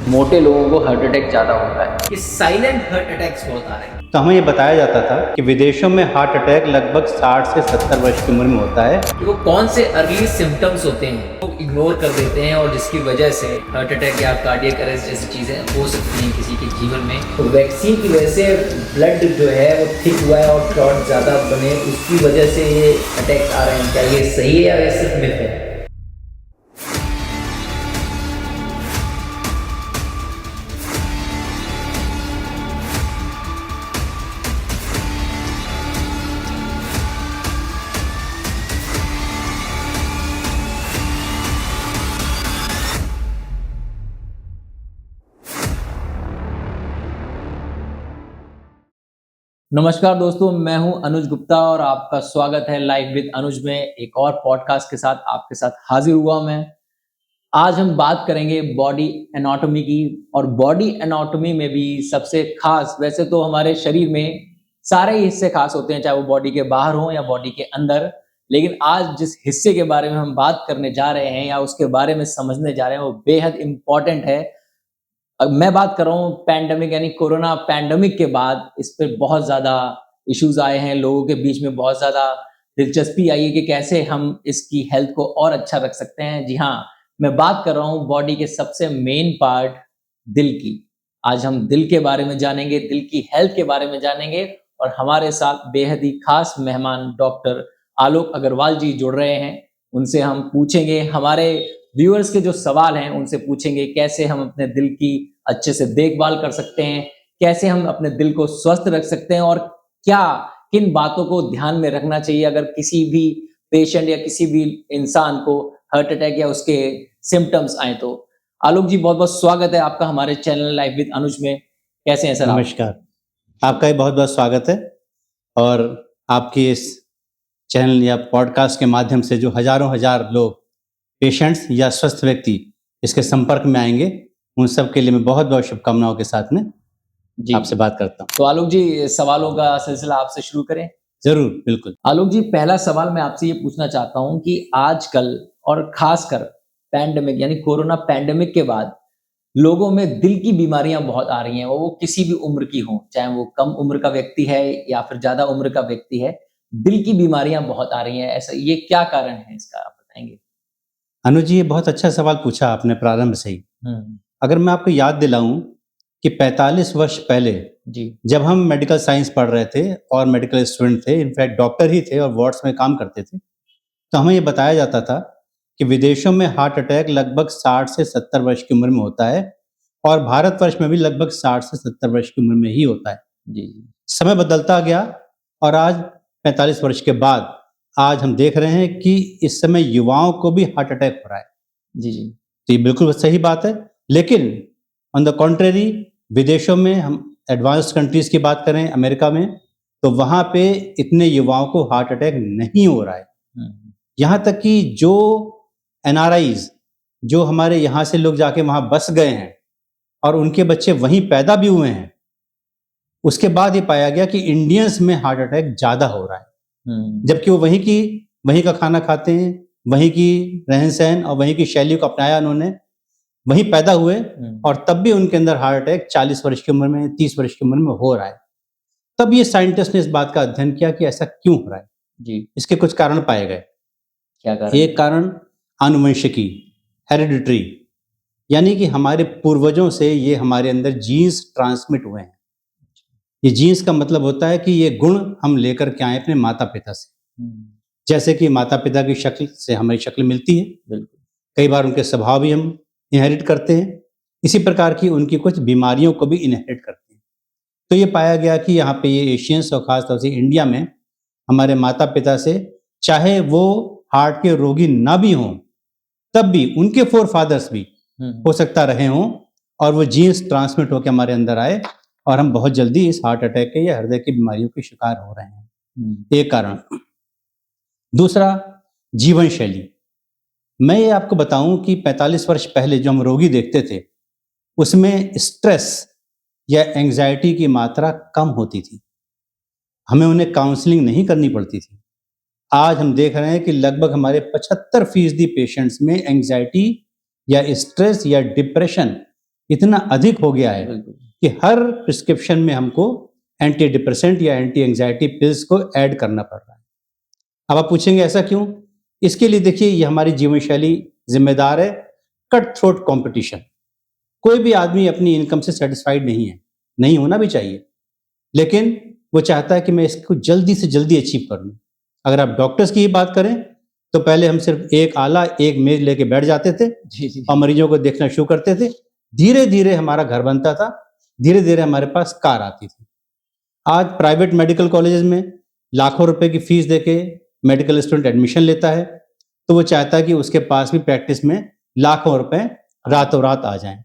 मोटे लोगों को हार्ट अटैक ज़्यादा होता है। ये साइलेंट हार्ट अटैक्स बहुत आ रहे हैं। तो हमें ये बताया जाता था कि विदेशों में हार्ट अटैक लगभग 60 से 70 वर्ष की उम्र में होता है। कि वो कौन से अर्ली सिम्टम्स होते हैं वो इग्नोर कर देते हैं और जिसकी वजह से हार्ट अटैक या कार्डियक अरेस्ट जैसी चीज़ें हो सकती हैं किसी के जीवन में। तो वैक्सीन की वजह से ब्लड जो है वो थिक हुआ है और क्लॉट ज़्यादा बने, उसकी वजह से ये अटैक्स आ रहे हैं। क्या ये सही है या ये सिर्फ मिथ है? नमस्कार दोस्तों, मैं हूं अनुज गुप्ता और आपका स्वागत है लाइव विद अनुज में। एक और पॉडकास्ट के साथ आपके साथ हाजिर हुआ मैं। आज हम बात करेंगे बॉडी एनाटॉमी की, और बॉडी एनाटॉमी में भी सबसे खास, वैसे तो हमारे शरीर में सारे ही हिस्से खास होते हैं, चाहे वो बॉडी के बाहर हो या बॉडी के अंदर, लेकिन आज जिस हिस्से के बारे में हम बात करने जा रहे हैं या उसके बारे में समझने जा रहे हैं वो बेहद इंपॉर्टेंट है। अब मैं बात कर रहा हूँ पैंडेमिक यानी कोरोना पैंडेमिक के बाद इस पे बहुत ज़्यादा इश्यूज आए हैं, लोगों के बीच में बहुत ज़्यादा दिलचस्पी आई है कि कैसे हम इसकी हेल्थ को और अच्छा रख सकते हैं। जी हाँ, मैं बात कर रहा हूँ बॉडी के सबसे मेन पार्ट दिल की। आज हम दिल के बारे में जानेंगे, दिल की हेल्थ के बारे में जानेंगे, और हमारे साथ बेहद ही खास मेहमान डॉक्टर आलोक अग्रवाल जी जुड़ रहे हैं। उनसे हम पूछेंगे, हमारे व्यूअर्स के जो सवाल हैं उनसे पूछेंगे कैसे हम अपने दिल की अच्छे से देखभाल कर सकते हैं, कैसे हम अपने दिल को स्वस्थ रख सकते हैं, और क्या किन बातों को ध्यान में रखना चाहिए अगर किसी भी पेशेंट या किसी भी इंसान को हार्ट अटैक या उसके सिम्टम्स आए तो। आलोक जी, बहुत बहुत स्वागत है आपका हमारे चैनल लाइव विद अनुज में। कैसे हैं सर आप? नमस्कार, आपका भी बहुत बहुत स्वागत है। और आपकी इस चैनल या पॉडकास्ट के माध्यम से जो हजारों हजार लोग, पेशेंट्स या स्वस्थ व्यक्ति इसके संपर्क में आएंगे, उन सब के लिए मैं बहुत बहुत शुभकामनाओं के साथ में जी आपसे बात करता हूँ। तो आलोक जी, सवालों का सिलसिला आपसे शुरू करें? जरूर, बिल्कुल। आलोक जी, पहला सवाल मैं आपसे ये पूछना चाहता हूँ कि आजकल और खासकर पैंडेमिक यानी कोरोना पैंडेमिक के बाद लोगों में दिल की बीमारियां बहुत आ रही हैं, वो किसी भी उम्र की हों, चाहे वो कम उम्र का व्यक्ति है या फिर ज्यादा उम्र का व्यक्ति है, दिल की बीमारियां बहुत आ रही हैं। ऐसा ये क्या कारण है इसका, आप बताएंगे? अनुज जी, ये बहुत अच्छा सवाल पूछा आपने प्रारंभ से ही। अगर मैं आपको याद दिलाऊं कि 45 वर्ष पहले जी, जब हम मेडिकल साइंस पढ़ रहे थे और मेडिकल स्टूडेंट थे, इनफैक्ट डॉक्टर ही थे और वार्ड्स में काम करते थे, तो हमें ये बताया जाता था कि विदेशों में हार्ट अटैक लगभग 60 से 70 वर्ष की उम्र में होता है, और भारतवर्ष में भी लगभग 60 से 70 वर्ष की उम्र में ही होता है। जी, समय बदलता गया और आज 45 वर्ष के बाद आज हम देख रहे हैं कि इस समय युवाओं को भी हार्ट अटैक हो रहा है। जी, जी, तो ये बिल्कुल सही बात है। लेकिन ऑन द कॉन्ट्रेरी, विदेशों में हम एडवांस्ड कंट्रीज की बात करें, अमेरिका में, तो वहाँ पे इतने युवाओं को हार्ट अटैक नहीं हो रहा है। यहाँ तक कि जो एनआरआईज, जो हमारे यहाँ से लोग जाके वहाँ बस गए हैं और उनके बच्चे वहीं पैदा भी हुए हैं, उसके बाद ये पाया गया कि इंडियंस में हार्ट अटैक ज़्यादा हो रहा है। जबकि वो वहीं का खाना खाते हैं, वहीं की रहन सहन और वहीं की शैली को अपनाया उन्होंने, वहीं पैदा हुए, और तब भी उनके अंदर हार्ट अटैक 40 वर्ष की उम्र में, 30 वर्ष की उम्र में हो रहा है। तब ये साइंटिस्ट ने इस बात का अध्ययन किया कि ऐसा क्यों हो रहा है। जी, इसके कुछ कारण पाए गए। क्या कारण? एक कारण आनुवंशिकी, हेरिडिटरी, यानी कि हमारे पूर्वजों से ये हमारे अंदर जीन्स ट्रांसमिट हुए हैं। ये जीन्स का मतलब होता है कि ये गुण हम लेकर के आए अपने माता पिता से। जैसे कि माता पिता की शक्ल से हमारी शक्ल मिलती है, बिल्कुल, कई बार उनके स्वभाव भी हम इनहेरिट करते हैं, इसी प्रकार की उनकी कुछ बीमारियों को भी इनहेरिट करते हैं। तो ये पाया गया कि यहाँ पे ये एशियंस और खासतौर से इंडिया में हमारे माता पिता से, चाहे वो हार्ट के रोगी ना भी हों, तब भी उनके फोर फादर्स भी हो सकता रहे हों, और वो जीन्स ट्रांसमिट होकर हमारे अंदर आए, और हम बहुत जल्दी इस हार्ट अटैक के या हृदय की बीमारियों के शिकार हो रहे हैं। एक कारण। दूसरा, जीवन शैली। मैं ये आपको बताऊं कि 45 वर्ष पहले जो हम रोगी देखते थे, उसमें स्ट्रेस या एंजाइटी की मात्रा कम होती थी, हमें उन्हें काउंसलिंग नहीं करनी पड़ती थी। आज हम देख रहे हैं कि लगभग हमारे 75% पेशेंट्स में एंजाइटी या स्ट्रेस या डिप्रेशन इतना अधिक हो गया है बिल्कुल। कि हर प्रिस्क्रिप्शन में हमको एंटी डिप्रेसेंट या एंटी एंजाइटी पिल्स को ऐड करना पड़ रहा है। अब आप पूछेंगे ऐसा क्यों? इसके लिए देखिए, ये हमारी जीवन शैली जिम्मेदार है। Cut throat competition. कोई भी आदमी अपनी इनकम से सेटिस्फाइड नहीं है, नहीं होना भी चाहिए, लेकिन वो चाहता है कि मैं इसको जल्दी से जल्दी अचीव कर लूँ। अगर आप डॉक्टर्स की ही बात करें तो पहले हम सिर्फ एक आला, एक मेज लेके बैठ जाते थे जी जी। और मरीजों को देखना शुरू करते थे। धीरे धीरे हमारा घर बनता था, धीरे धीरे हमारे पास कार आती थी। आज प्राइवेट मेडिकल कॉलेजेस में लाखों रुपए की फीस देके मेडिकल स्टूडेंट एडमिशन लेता है, तो वो चाहता है कि उसके पास भी प्रैक्टिस में लाखों रुपए रातों रात आ जाएं।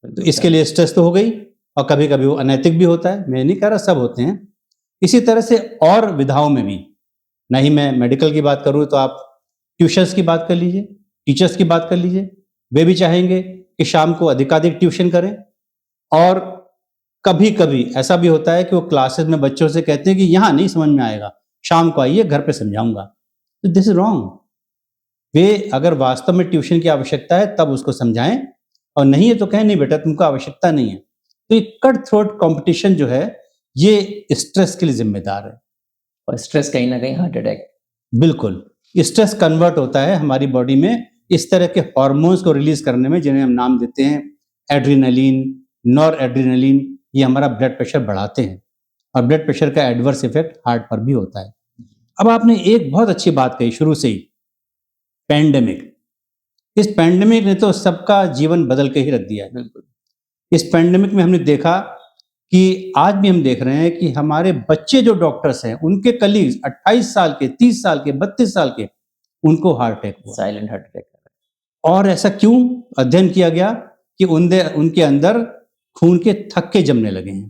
तो इसके लिए स्ट्रेस तो हो गई, और कभी कभी वो अनैतिक भी होता है। मैं नहीं कह रहा सब होते हैं। इसी तरह से और विधाओं में भी, नहीं मैं मेडिकल की बात करूँ तो आप ट्यूशन्स की बात कर लीजिए, टीचर्स की बात कर लीजिए। वे भी चाहेंगे कि शाम को अधिकाधिक ट्यूशन करें, और कभी कभी ऐसा भी होता है कि वो क्लासेस में बच्चों से कहते हैं कि यहाँ नहीं समझ में आएगा, शाम को आइए, घर पे समझाऊंगा। तो दिस इज रॉन्ग। वे अगर वास्तव में ट्यूशन की आवश्यकता है तब उसको समझाएं, और नहीं है तो कहें नहीं बेटा तुमको आवश्यकता नहीं है। तो ये कट थ्रोट कंपटीशन जो है, ये स्ट्रेस के लिए जिम्मेदार है। और स्ट्रेस कहीं ना कहीं हार्ट अटैक। बिल्कुल, स्ट्रेस कन्वर्ट होता है हमारी बॉडी में इस तरह के हार्मोन्स को रिलीज करने में, जिन्हें हम नाम देते हैं एड्रीनलिन, नॉर एड्रीनलिन। ये हमारा ब्लड प्रेशर बढ़ाते हैं, और ब्लड प्रेशर का एडवर्स इफेक्ट हार्ट पर भी होता है। अब आपने एक बहुत अच्छी बात कही शुरू से ही, पैंडेमिक। इस पैंडेमिक ने तो सबका जीवन बदल के ही रख दिया है। बिल्कुल। इस पैंडेमिक में हमने देखा कि आज भी हम देख रहे हैं कि हमारे बच्चे जो डॉक्टर्स हैं, उनके कलीग्स 28 साल के, 30 साल के, 32 साल के, उनको हार्ट अटैक हुआ। Silent heart attack. और ऐसा क्यों? अध्ययन किया गया कि उनके अंदर खून के थक्के जमने लगे हैं,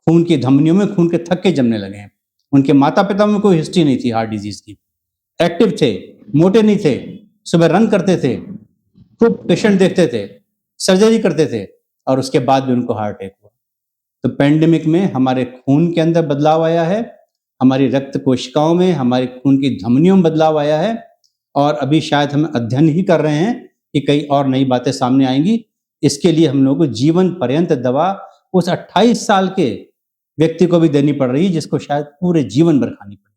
खून की धमनियों में खून के थक्के जमने लगे हैं। उनके माता पिता में कोई हिस्ट्री नहीं थी हार्ट डिजीज की, एक्टिव थे, मोटे नहीं थे, सुबह रन करते थे, खूब पेशेंट देखते थे, सर्जरी करते थे, और उसके बाद भी उनको हार्ट अटैक हुआ। तो पैंडेमिक में हमारे खून के अंदर बदलाव आया है, हमारी रक्त कोशिकाओं में, हमारे खून की धमनियों में बदलाव आया है, और अभी शायद हम अध्ययन ही कर रहे हैं कि कई और नई बातें सामने आएंगी। इसके लिए हम लोगों को जीवन पर्यंत दवा उस 28 साल के व्यक्ति को भी देनी पड़ रही है, जिसको शायद पूरे जीवन भर खानी पड़े।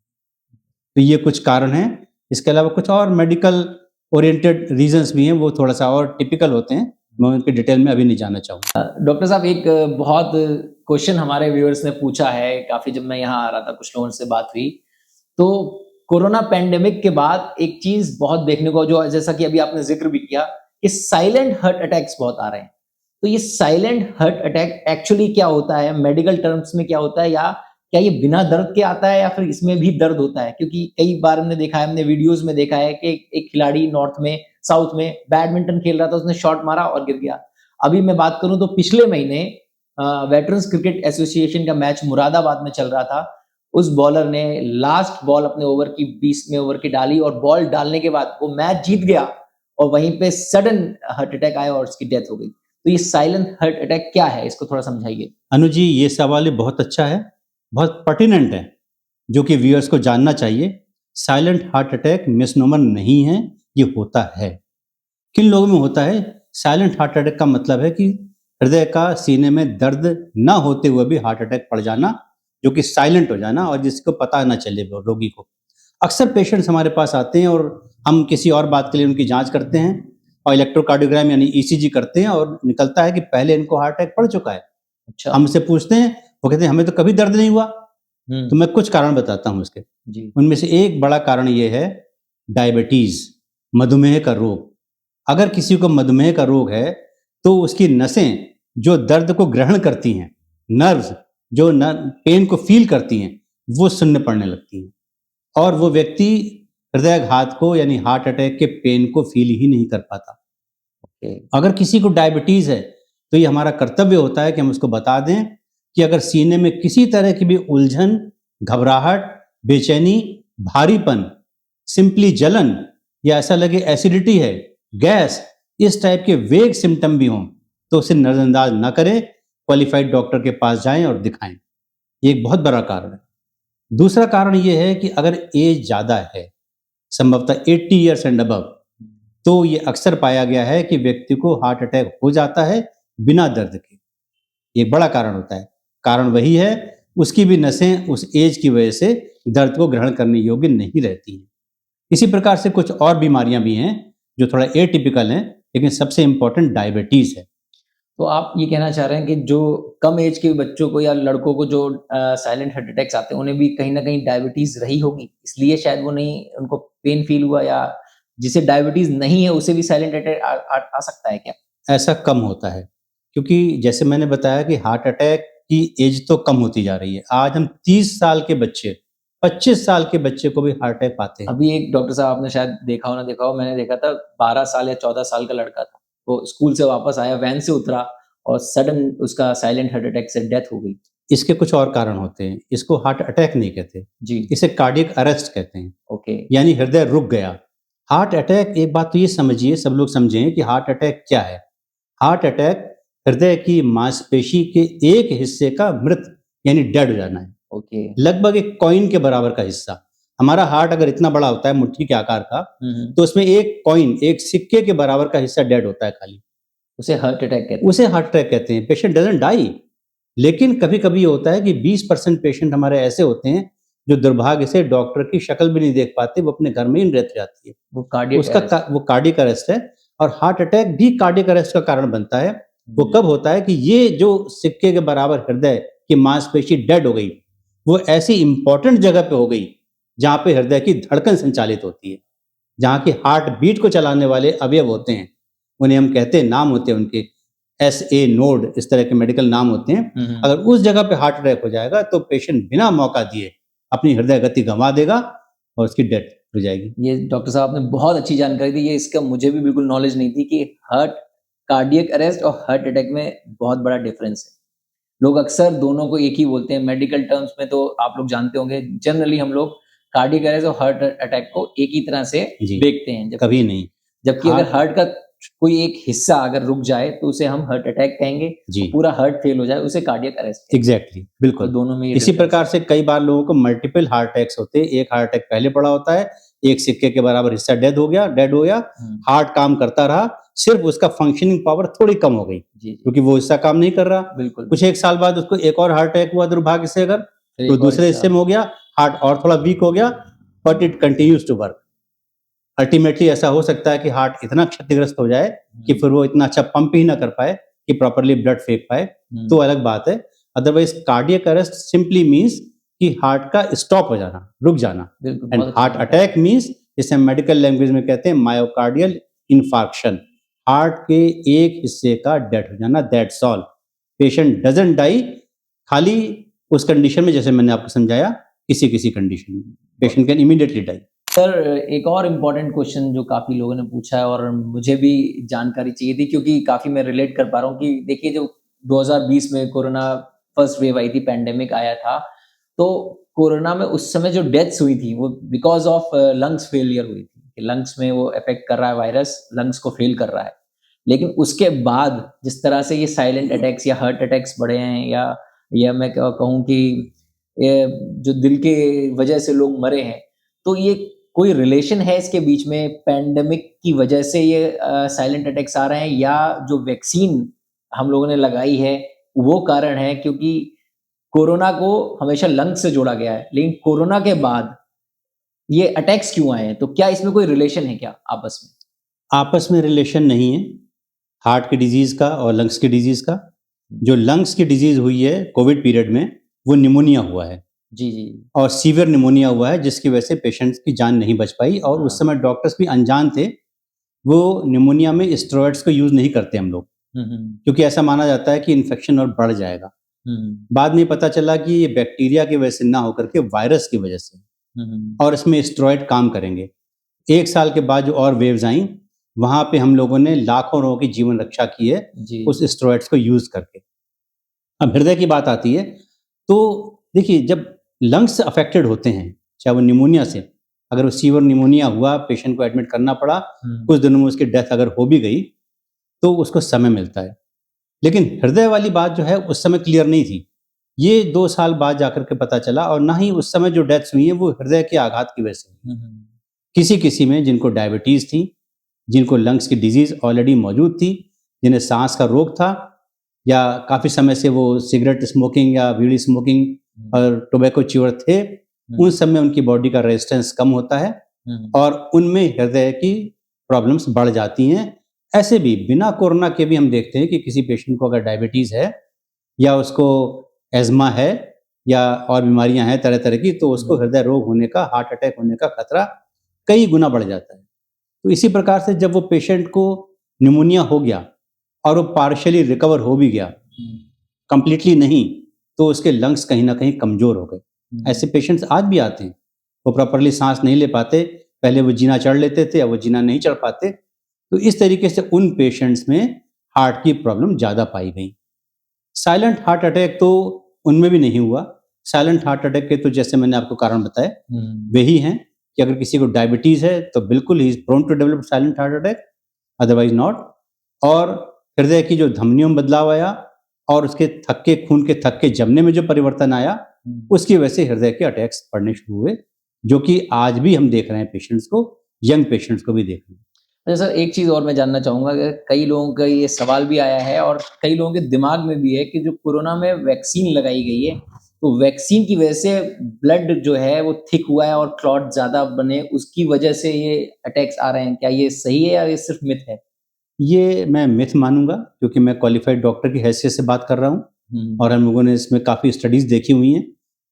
तो ये कुछ कारण हैं। इसके अलावा कुछ और मेडिकल ओरिएंटेड रीजंस भी हैं, वो थोड़ा सा और टिपिकल होते हैं, मैं उनके डिटेल में अभी नहीं जाना चाहूँगा। डॉक्टर साहब, एक बहुत क्वेश्चन हमारे व्यूअर्स ने पूछा है काफी, जब मैं यहाँ आ रहा था कुछ लोगों से बात हुई, तो कोरोना पैंडेमिक के बाद एक चीज बहुत देखने को, जो जैसा कि अभी आपने जिक्र भी किया, कि साइलेंट हार्ट अटैक्स बहुत आ रहे हैं। तो ये साइलेंट हार्ट अटैक एक्चुअली क्या होता है, मेडिकल टर्म्स में क्या होता है, या क्या ये बिना दर्द के आता है, या फिर इसमें भी दर्द होता है? क्योंकि कई बार हमने देखा है, हमने वीडियोस में देखा है कि एक खिलाड़ी नॉर्थ में, साउथ में बैडमिंटन खेल रहा था, उसने शॉट मारा और गिर गया। अभी मैं बात करूं तो पिछले महीने वेटरन्स क्रिकेट एसोसिएशन का मैच मुरादाबाद में चल रहा था। उस बॉलर ने लास्ट बॉल अपने ओवर की 20वें ओवर की डाली, और बॉल डालने के बाद वो मैच जीत गया, और वहीं पे सडन हार्ट अटैक आया और उसकी डेथ हो गई। तो ये साइलेंट हार्ट अटैक क्या है, इसको थोड़ा समझाइए। अनुज जी, ये सवाल बहुत अच्छा है, बहुत पर्टिनेंट है, जो कि व्यूअर्स को जानना चाहिए। साइलेंट हार्ट अटैक मिसनोमर नहीं है, ये होता है। किन लोगों में होता है? साइलेंट हार्ट अटैक का मतलब है कि हृदय का सीने में दर्द ना होते हुए भी हार्ट अटैक पड़ जाना, जो कि साइलेंट हो जाना, और जिसको पता ना चले रोगी को। अक्सर पेशेंट्स हमारे पास आते हैं और हम किसी और बात के लिए उनकी जांच करते हैं, और इलेक्ट्रोकार्डियोग्राम यानी ईसीजी करते हैं, और निकलता है कि पहले इनको हार्ट अटैक पड़ चुका है। अच्छा। हमसे पूछते हैं, वो कहते हैं हमें तो कभी दर्द नहीं हुआ। तो मैं कुछ कारण बताता हूँ इसके। जी। उनमें से एक बड़ा कारण ये है डायबिटीज, मधुमेह का रोग। अगर किसी को मधुमेह का रोग है तो उसकी नसें जो दर्द को ग्रहण करती हैं, नर्व्स जो पेन को फील करती हैं, वो शून्य पड़ने लगती हैं, और वो व्यक्ति हृदयाघात को यानी हार्ट अटैक के पेन को फील ही नहीं कर पाता। अगर किसी को डायबिटीज है तो ये हमारा कर्तव्य होता है कि हम उसको बता दें कि अगर सीने में किसी तरह की भी उलझन, घबराहट, बेचैनी, भारीपन, सिंपली जलन, या ऐसा लगे एसिडिटी है, गैस, इस टाइप के वेग सिम्टम भी हों, तो उसे नजरअंदाज ना करें, क्वालिफाइड डॉक्टर के पास जाएं और दिखाएं। ये एक बहुत बड़ा कारण है। दूसरा कारण ये है कि अगर एज ज़्यादा है, संभवतः 80 ईयर्स एंड अबव, तो ये अक्सर पाया गया है कि व्यक्ति को हार्ट अटैक हो जाता है बिना दर्द के, ये एक बड़ा कारण होता है। कारण वही है, उसकी भी नसें उस एज की वजह से दर्द को ग्रहण करने योग्य नहीं रहती हैं। इसी प्रकार से कुछ और बीमारियां भी हैं जो थोड़ा एटिपिकल हैं, लेकिन सबसे इम्पोर्टेंट डायबिटीज है। तो आप ये कहना चाह रहे हैं कि जो कम एज के बच्चों को या लड़कों को जो साइलेंट हार्ट अटैक्स आते हैं, उन्हें भी कहीं ना कहीं डायबिटीज रही होगी, इसलिए शायद वो नहीं, उनको पेन फील हुआ, या जिसे डायबिटीज नहीं है उसे भी साइलेंट अटैक आ सकता है क्या? ऐसा कम होता है, क्योंकि जैसे मैंने बताया कि हार्ट अटैक की एज तो कम होती जा रही है। आज हम 30 साल के बच्चे, 25 साल के बच्चे को भी हार्ट अटैक पाते हैं। अभी एक डॉक्टर साहब, आपने शायद देखा हो ना देखा हो, मैंने देखा था 12 साल या 14 साल का लड़का था, वो स्कूल से वापस आया, वैन से उतरा और सडन उसका साइलेंट हार्ट अटैक से डेथ हो गई। इसके कुछ और कारण होते हैं, इसको हार्ट अटैक नहीं कहते, जी। इसे कार्डियक अरेस्ट कहते हैं। ओके। यानी हृदय रुक गया। हार्ट अटैक, एक बात तो ये समझिए, सब लोग समझें कि हार्ट अटैक क्या है। हार्ट अटैक हृदय की मांसपेशी के एक हिस्से का मृत यानी डेड हो जाना है। ओके। लगभग एक कॉइन के बराबर का हिस्सा। हमारा हार्ट अगर इतना बड़ा होता है, मुट्ठी के आकार का, तो उसमें एक कॉइन, एक सिक्के के बराबर का हिस्सा डेड होता है खाली। उसे हार्ट अटैक कहते हैं। उसे हार्ट अटैक कहते हैं। पेशेंट डजंट डाई, लेकिन कभी कभी ये होता है कि 20% पेशेंट हमारे ऐसे होते हैं जो दुर्भाग्य से डॉक्टर की शक्ल भी नहीं देख पाते, वो अपने घर में ही रहती जाती है। वो कार्डियक वो कार्डियक अरेस्ट है। और हार्ट अटैक भी कार्डियक अरेस्ट का कारण बनता है। वो कब होता है कि ये जो सिक्के के बराबर हृदय की मांसपेशी डेड हो गई, वो ऐसी इंपॉर्टेंट जगह पे हो गई जहां पे हृदय की धड़कन संचालित होती है, जहां की हार्ट बीट को चलाने वाले अवयव होते हैं, उन्हें हम कहते हैं, नाम होते हैं उनके, SA नोड, इस तरह के मेडिकल नाम होते हैं। अगर उस जगह पे हार्ट अटैक हो जाएगा तो पेशेंट बिना मौका दिए अपनी हृदय गति गंवा देगा और उसकी डेथ हो जाएगी। ये डॉक्टर साहब ने बहुत अच्छी जानकारी दी, ये इसका मुझे भी बिल्कुल नॉलेज नहीं थी कि हार्ट कार्डियक अरेस्ट और हार्ट अटैक में बहुत बड़ा डिफरेंस है। लोग अक्सर दोनों को एक ही बोलते हैं, मेडिकल टर्म्स में तो आप लोग जानते होंगे, जनरली हम लोग कार्डियक अरेस्ट और हार्ट अटैक को एक ही तरह से देखते हैं। कभी नहीं। जबकि अगर हार्ट का कोई एक हिस्सा अगर रुक जाए तो उसे हम हार्ट अटैक कहेंगे, पूरा हार्ट फेल हो जाए उसे कार्डियक अरेस्ट। एग्जैक्टली, बिल्कुल। तो दोनों में इसी प्रकार से कई बार लोगों को मल्टीपल हार्ट अटैक्स होते हैं। एक हार्ट अटैक पहले पड़ा होता है, एक सिक्के के बराबर हिस्सा डेड हो गया, हार्ट काम करता रहा, सिर्फ उसका फंक्शनिंग पावर थोड़ी कम हो गई क्योंकि वो हिस्सा काम नहीं कर रहा। बिल्कुल। कुछ एक साल बाद उसको एक और हार्ट अटैक हुआ दुर्भाग्य से, अगर तो दूसरे हिस्से में हो गया, हार्ट और थोड़ा वीक हो गया, but it continues to work. Ultimately ऐसा हो सकता है कि हार्ट इतना क्षतिग्रस्त हो जाए कि फिर वो इतना अच्छा पंप ही ना कर पाए कि प्रॉपर्ली ब्लड फेंक पाए, तो अलग बात है। Otherwise cardiac arrest simply means कि हार्ट का स्टॉप हो जाना, रुक जाना। एंड हार्ट अटैक मींस, जिसे हम मेडिकल लैंग्वेज में कहते हैं मायोकार्डियल इन्फार्क्शन, हार्ट के एक हिस्से का डेड हो जाना, that's all. Patient doesn't die, खाली उस कंडीशन में, जैसे मैंने आपको समझाया, किसी कंडीशन में patient can immediately die. Sir, एक और इम्पोर्टेंट क्वेश्चन जो काफ़ी लोगों ने पूछा है और मुझे भी जानकारी चाहिए थी, क्योंकि काफ़ी मैं रिलेट कर पा रहा हूँ कि देखिए, जो 2020 में कोरोना फर्स्ट वेव आई थी, पैंडेमिक आया था, तो कोरोना में उस समय जो डेथ्स हुई थी वो बिकॉज ऑफ लंग्स फेलियर हुई थी। लंग्स में वो इफेक्ट कर रहा है, वायरस लंग्स को फेल कर रहा है। लेकिन उसके बाद जिस तरह से ये साइलेंट अटैक्स या हार्ट अटैक्स बढ़े हैं, या मैं कहूँ कि जो दिल के वजह से लोग मरे हैं, तो ये कोई रिलेशन है इसके बीच में, पैंडेमिक की वजह से ये साइलेंट अटैक्स आ रहे हैं, या जो वैक्सीन हम लोगों ने लगाई है वो कारण है? क्योंकि कोरोना को हमेशा लंग्स से जोड़ा गया है, लेकिन कोरोना के बाद ये अटैक्स क्यों आए हैं? तो क्या इसमें कोई रिलेशन है क्या आपस में? आपस में रिलेशन नहीं है हार्ट की डिजीज का और लंग्स की डिजीज का। जो लंग्स की डिजीज हुई है कोविड पीरियड में, वो निमोनिया हुआ है। जी जी। और सीवियर निमोनिया हुआ है, जिसकी वजह से पेशेंट्स की जान नहीं बच पाई। और उस समय डॉक्टर्स भी अनजान थे। वो निमोनिया में स्टेरॉइड्स को यूज नहीं करते हम लोग, क्योंकि ऐसा माना जाता है कि इन्फेक्शन और बढ़ जाएगा। बाद में पता चला कि ये बैक्टीरिया की वजह से ना होकर के वायरस की वजह से, और इसमें स्टेरॉइड काम करेंगे। 1 साल के बाद जो और वेव्स आई, वहां पे हम लोगों ने लाखों लोगों की जीवन रक्षा की है उस स्टेरॉइड्स को यूज करके। अब हृदय की बात आती है, तो देखिए, जब लंग्स अफेक्टेड होते हैं, चाहे वो निमोनिया से, अगर वो सीवियर निमोनिया हुआ, पेशेंट को एडमिट करना पड़ा, कुछ दिनों में उसकी डेथ अगर हो भी गई, तो उसको समय मिलता है। लेकिन हृदय वाली बात जो है उस समय क्लियर नहीं थी। ये 2 साल बाद जाकर के पता चला। और ना ही उस समय जो डेथ्स हुई हैं वो हृदय के आघात की वजह से हुई। किसी में जिनको डायबिटीज थी, जिनको लंग्स की डिजीज ऑलरेडी मौजूद थी, जिन्हें सांस का रोग था, या काफ़ी समय से वो सिगरेट स्मोकिंग या बीड़ी स्मोकिंग और टोबैको च्यूअर थे, उन सब में उनकी बॉडी का रेजिस्टेंस कम होता है और उनमें हृदय की प्रॉब्लम्स बढ़ जाती हैं। ऐसे भी बिना कोरोना के भी हम देखते हैं कि किसी पेशेंट को अगर डायबिटीज़ है या उसको एज़मा है या और बीमारियां हैं तरह तरह की, तो उसको हृदय रोग होने का, हार्ट अटैक होने का खतरा कई गुना बढ़ जाता है। तो इसी प्रकार से जब वो पेशेंट को निमोनिया हो गया और वो पार्शियली रिकवर हो भी गया, कंप्लीटली नहीं, तो उसके लंग्स कहीं ना कहीं कमज़ोर हो गए। ऐसे पेशेंट्स आज भी आते हैं, वो प्रॉपरली सांस नहीं ले पाते, पहले वो जीना चढ़ लेते थे, अब वो जीना नहीं चढ़ पाते। तो इस तरीके से उन पेशेंट्स में हार्ट की प्रॉब्लम ज़्यादा पाई गई। साइलेंट हार्ट अटैक तो उनमें भी नहीं हुआ। साइलेंट हार्ट अटैक के तो जैसे मैंने आपको कारण बताए वही हैं कि अगर किसी को डायबिटीज़ है तो बिल्कुल he is prone to develop silent heart attack, otherwise not. और हृदय की जो धमनियों में बदलाव आया और उसके थक्के खून के थक्के जमने में जो परिवर्तन आया, उसकी वजह से हृदय के अटैक्स पड़ने शुरू हुए, जो कि आज भी हम देख रहे हैं पेशेंट्स को, यंग पेशेंट्स को भी देख रहे हैं। अच्छा सर, एक चीज़ और मैं जानना चाहूँगा कि कई लोगों का ये सवाल भी आया है और कई लोगों के दिमाग में भी है कि जो कोरोना में वैक्सीन लगाई गई है, तो वैक्सीन की वजह से ब्लड जो है वो थिक हुआ है और क्लॉट ज़्यादा बने, उसकी वजह से ये अटैक्स आ रहे हैं। क्या ये सही है या ये सिर्फ मिथ है? ये मैं मिथ मानूंगा, क्योंकि मैं क्वालिफाइड डॉक्टर की हैसियत से बात कर रहा हूँ और हम लोगों ने इसमें काफ़ी स्टडीज़ देखी हुई हैं,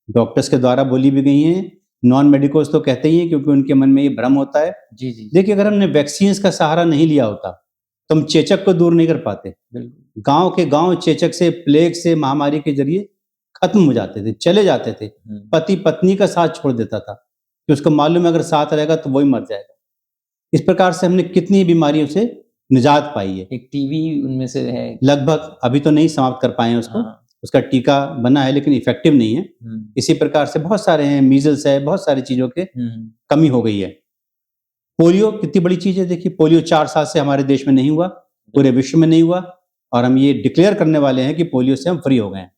डॉक्टर्स के द्वारा बोली भी गई हैं। नॉन मेडिकोज तो कहते ही हैं, क्योंकि उनके मन में ये भ्रम होता है। जी जी देखिए, अगर हमने वैक्सीन का सहारा नहीं लिया होता तो हम चेचक को दूर नहीं कर पाते। बिल्कुल। गांव के गांव चेचक से, प्लेग से, महामारी के जरिए खत्म हो जाते थे, चले जाते थे। पति पत्नी का साथ छोड़ देता था कि उसको मालूम है अगर साथ रहेगा तो वही मर जाएगा। इस प्रकार से हमने कितनी बीमारियों से निजात पाई है। एक टीवी उनमें से है। लगभग अभी तो नहीं समाप्त कर पाए हैं उसको, उसका टीका बना है लेकिन इफेक्टिव नहीं है। इसी प्रकार से बहुत सारे हैं, मीजल्स है, बहुत सारी चीजों के कमी हो गई है। पोलियो कितनी बड़ी चीज है, देखिए पोलियो 4 साल से हमारे देश में नहीं हुआ, पूरे विश्व में नहीं हुआ, और हम ये डिक्लेयर करने वाले हैं कि पोलियो से हम फ्री हो गए हैं।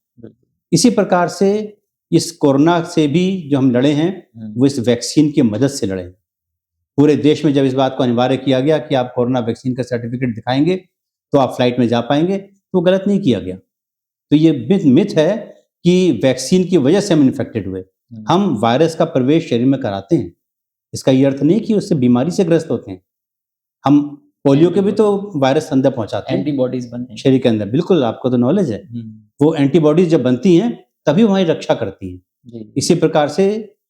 इसी प्रकार से इस कोरोना से भी जो हम लड़े हैं वो इस वैक्सीन की मदद से लड़े हैं। पूरे देश में जब इस बात को अनिवार्य किया गया कि आप कोरोना वैक्सीन का सर्टिफिकेट दिखाएंगे तो आप फ्लाइट में जा पाएंगे, तो गलत नहीं किया गया। तो ये मिथ है कि वैक्सीन की वजह से हम इन्फेक्टेड हुए। हम वायरस का प्रवेश शरीर में कराते हैं, इसका ये अर्थ नहीं कि उससे बीमारी से ग्रस्त होते हैं। हम पोलियो के भी तो वायरस अंदर पहुंचाते हैं, एंटीबॉडीज बनते हैं शरीर के अंदर। बिल्कुल, आपको तो नॉलेज है। वो एंटीबॉडीज जब बनती हैं तभी हमारी रक्षा करती हैं। इसी प्रकार से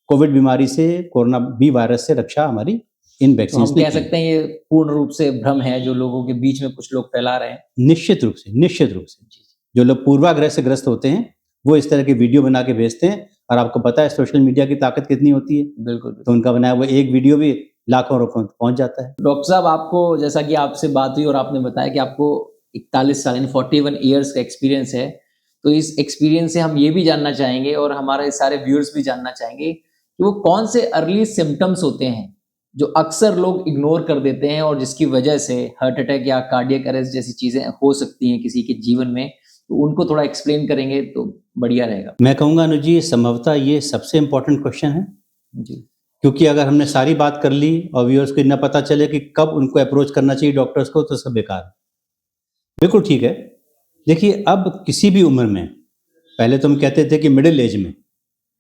कोविड बीमारी से, कोरोना भी वायरस से रक्षा हमारी इन वैक्सीन तो कह सकते हैं ये पूर्ण रूप से भ्रम है जो लोगों के बीच में कुछ लोग फैला रहे हैं। निश्चित रूप से जो लोग पूर्वाग्रह से ग्रस्त होते हैं वो इस तरह के वीडियो बना के भेजते हैं, और आपको पता है सोशल मीडिया की ताकत कितनी होती है। बिल्कुल। तो उनका बनाया हुआ एक वीडियो भी लाखों रुपयों तक पहुंच जाता है। डॉक्टर साहब, आपको जैसा कि आपसे बात हुई और आपने बताया कि आपको 41 साल यानी 41 ईयर्स का एक्सपीरियंस है, तो इस एक्सपीरियंस से हम ये भी जानना चाहेंगे और हमारे सारे व्यूअर्स भी जानना चाहेंगे कि वो कौन से अर्ली सिम्टम्स होते हैं जो अक्सर लोग इग्नोर कर देते हैं और जिसकी वजह से हार्ट अटैक या कार्डियक अरेस्ट जैसी चीजें हो सकती हैं किसी के जीवन में, तो उनको थोड़ा एक्सप्लेन करेंगे तो बढ़िया रहेगा। मैं कहूँगा अनुज जी, संभवतः ये सबसे इम्पोर्टेंट क्वेश्चन है जी, क्योंकि अगर हमने सारी बात कर ली और व्यूअर्स को न पता चले कि कब उनको अप्रोच करना चाहिए डॉक्टर्स को, तो सब बेकार है। बिल्कुल ठीक है। देखिए, अब किसी भी उम्र में, पहले तो हम कहते थे कि मिडिल एज में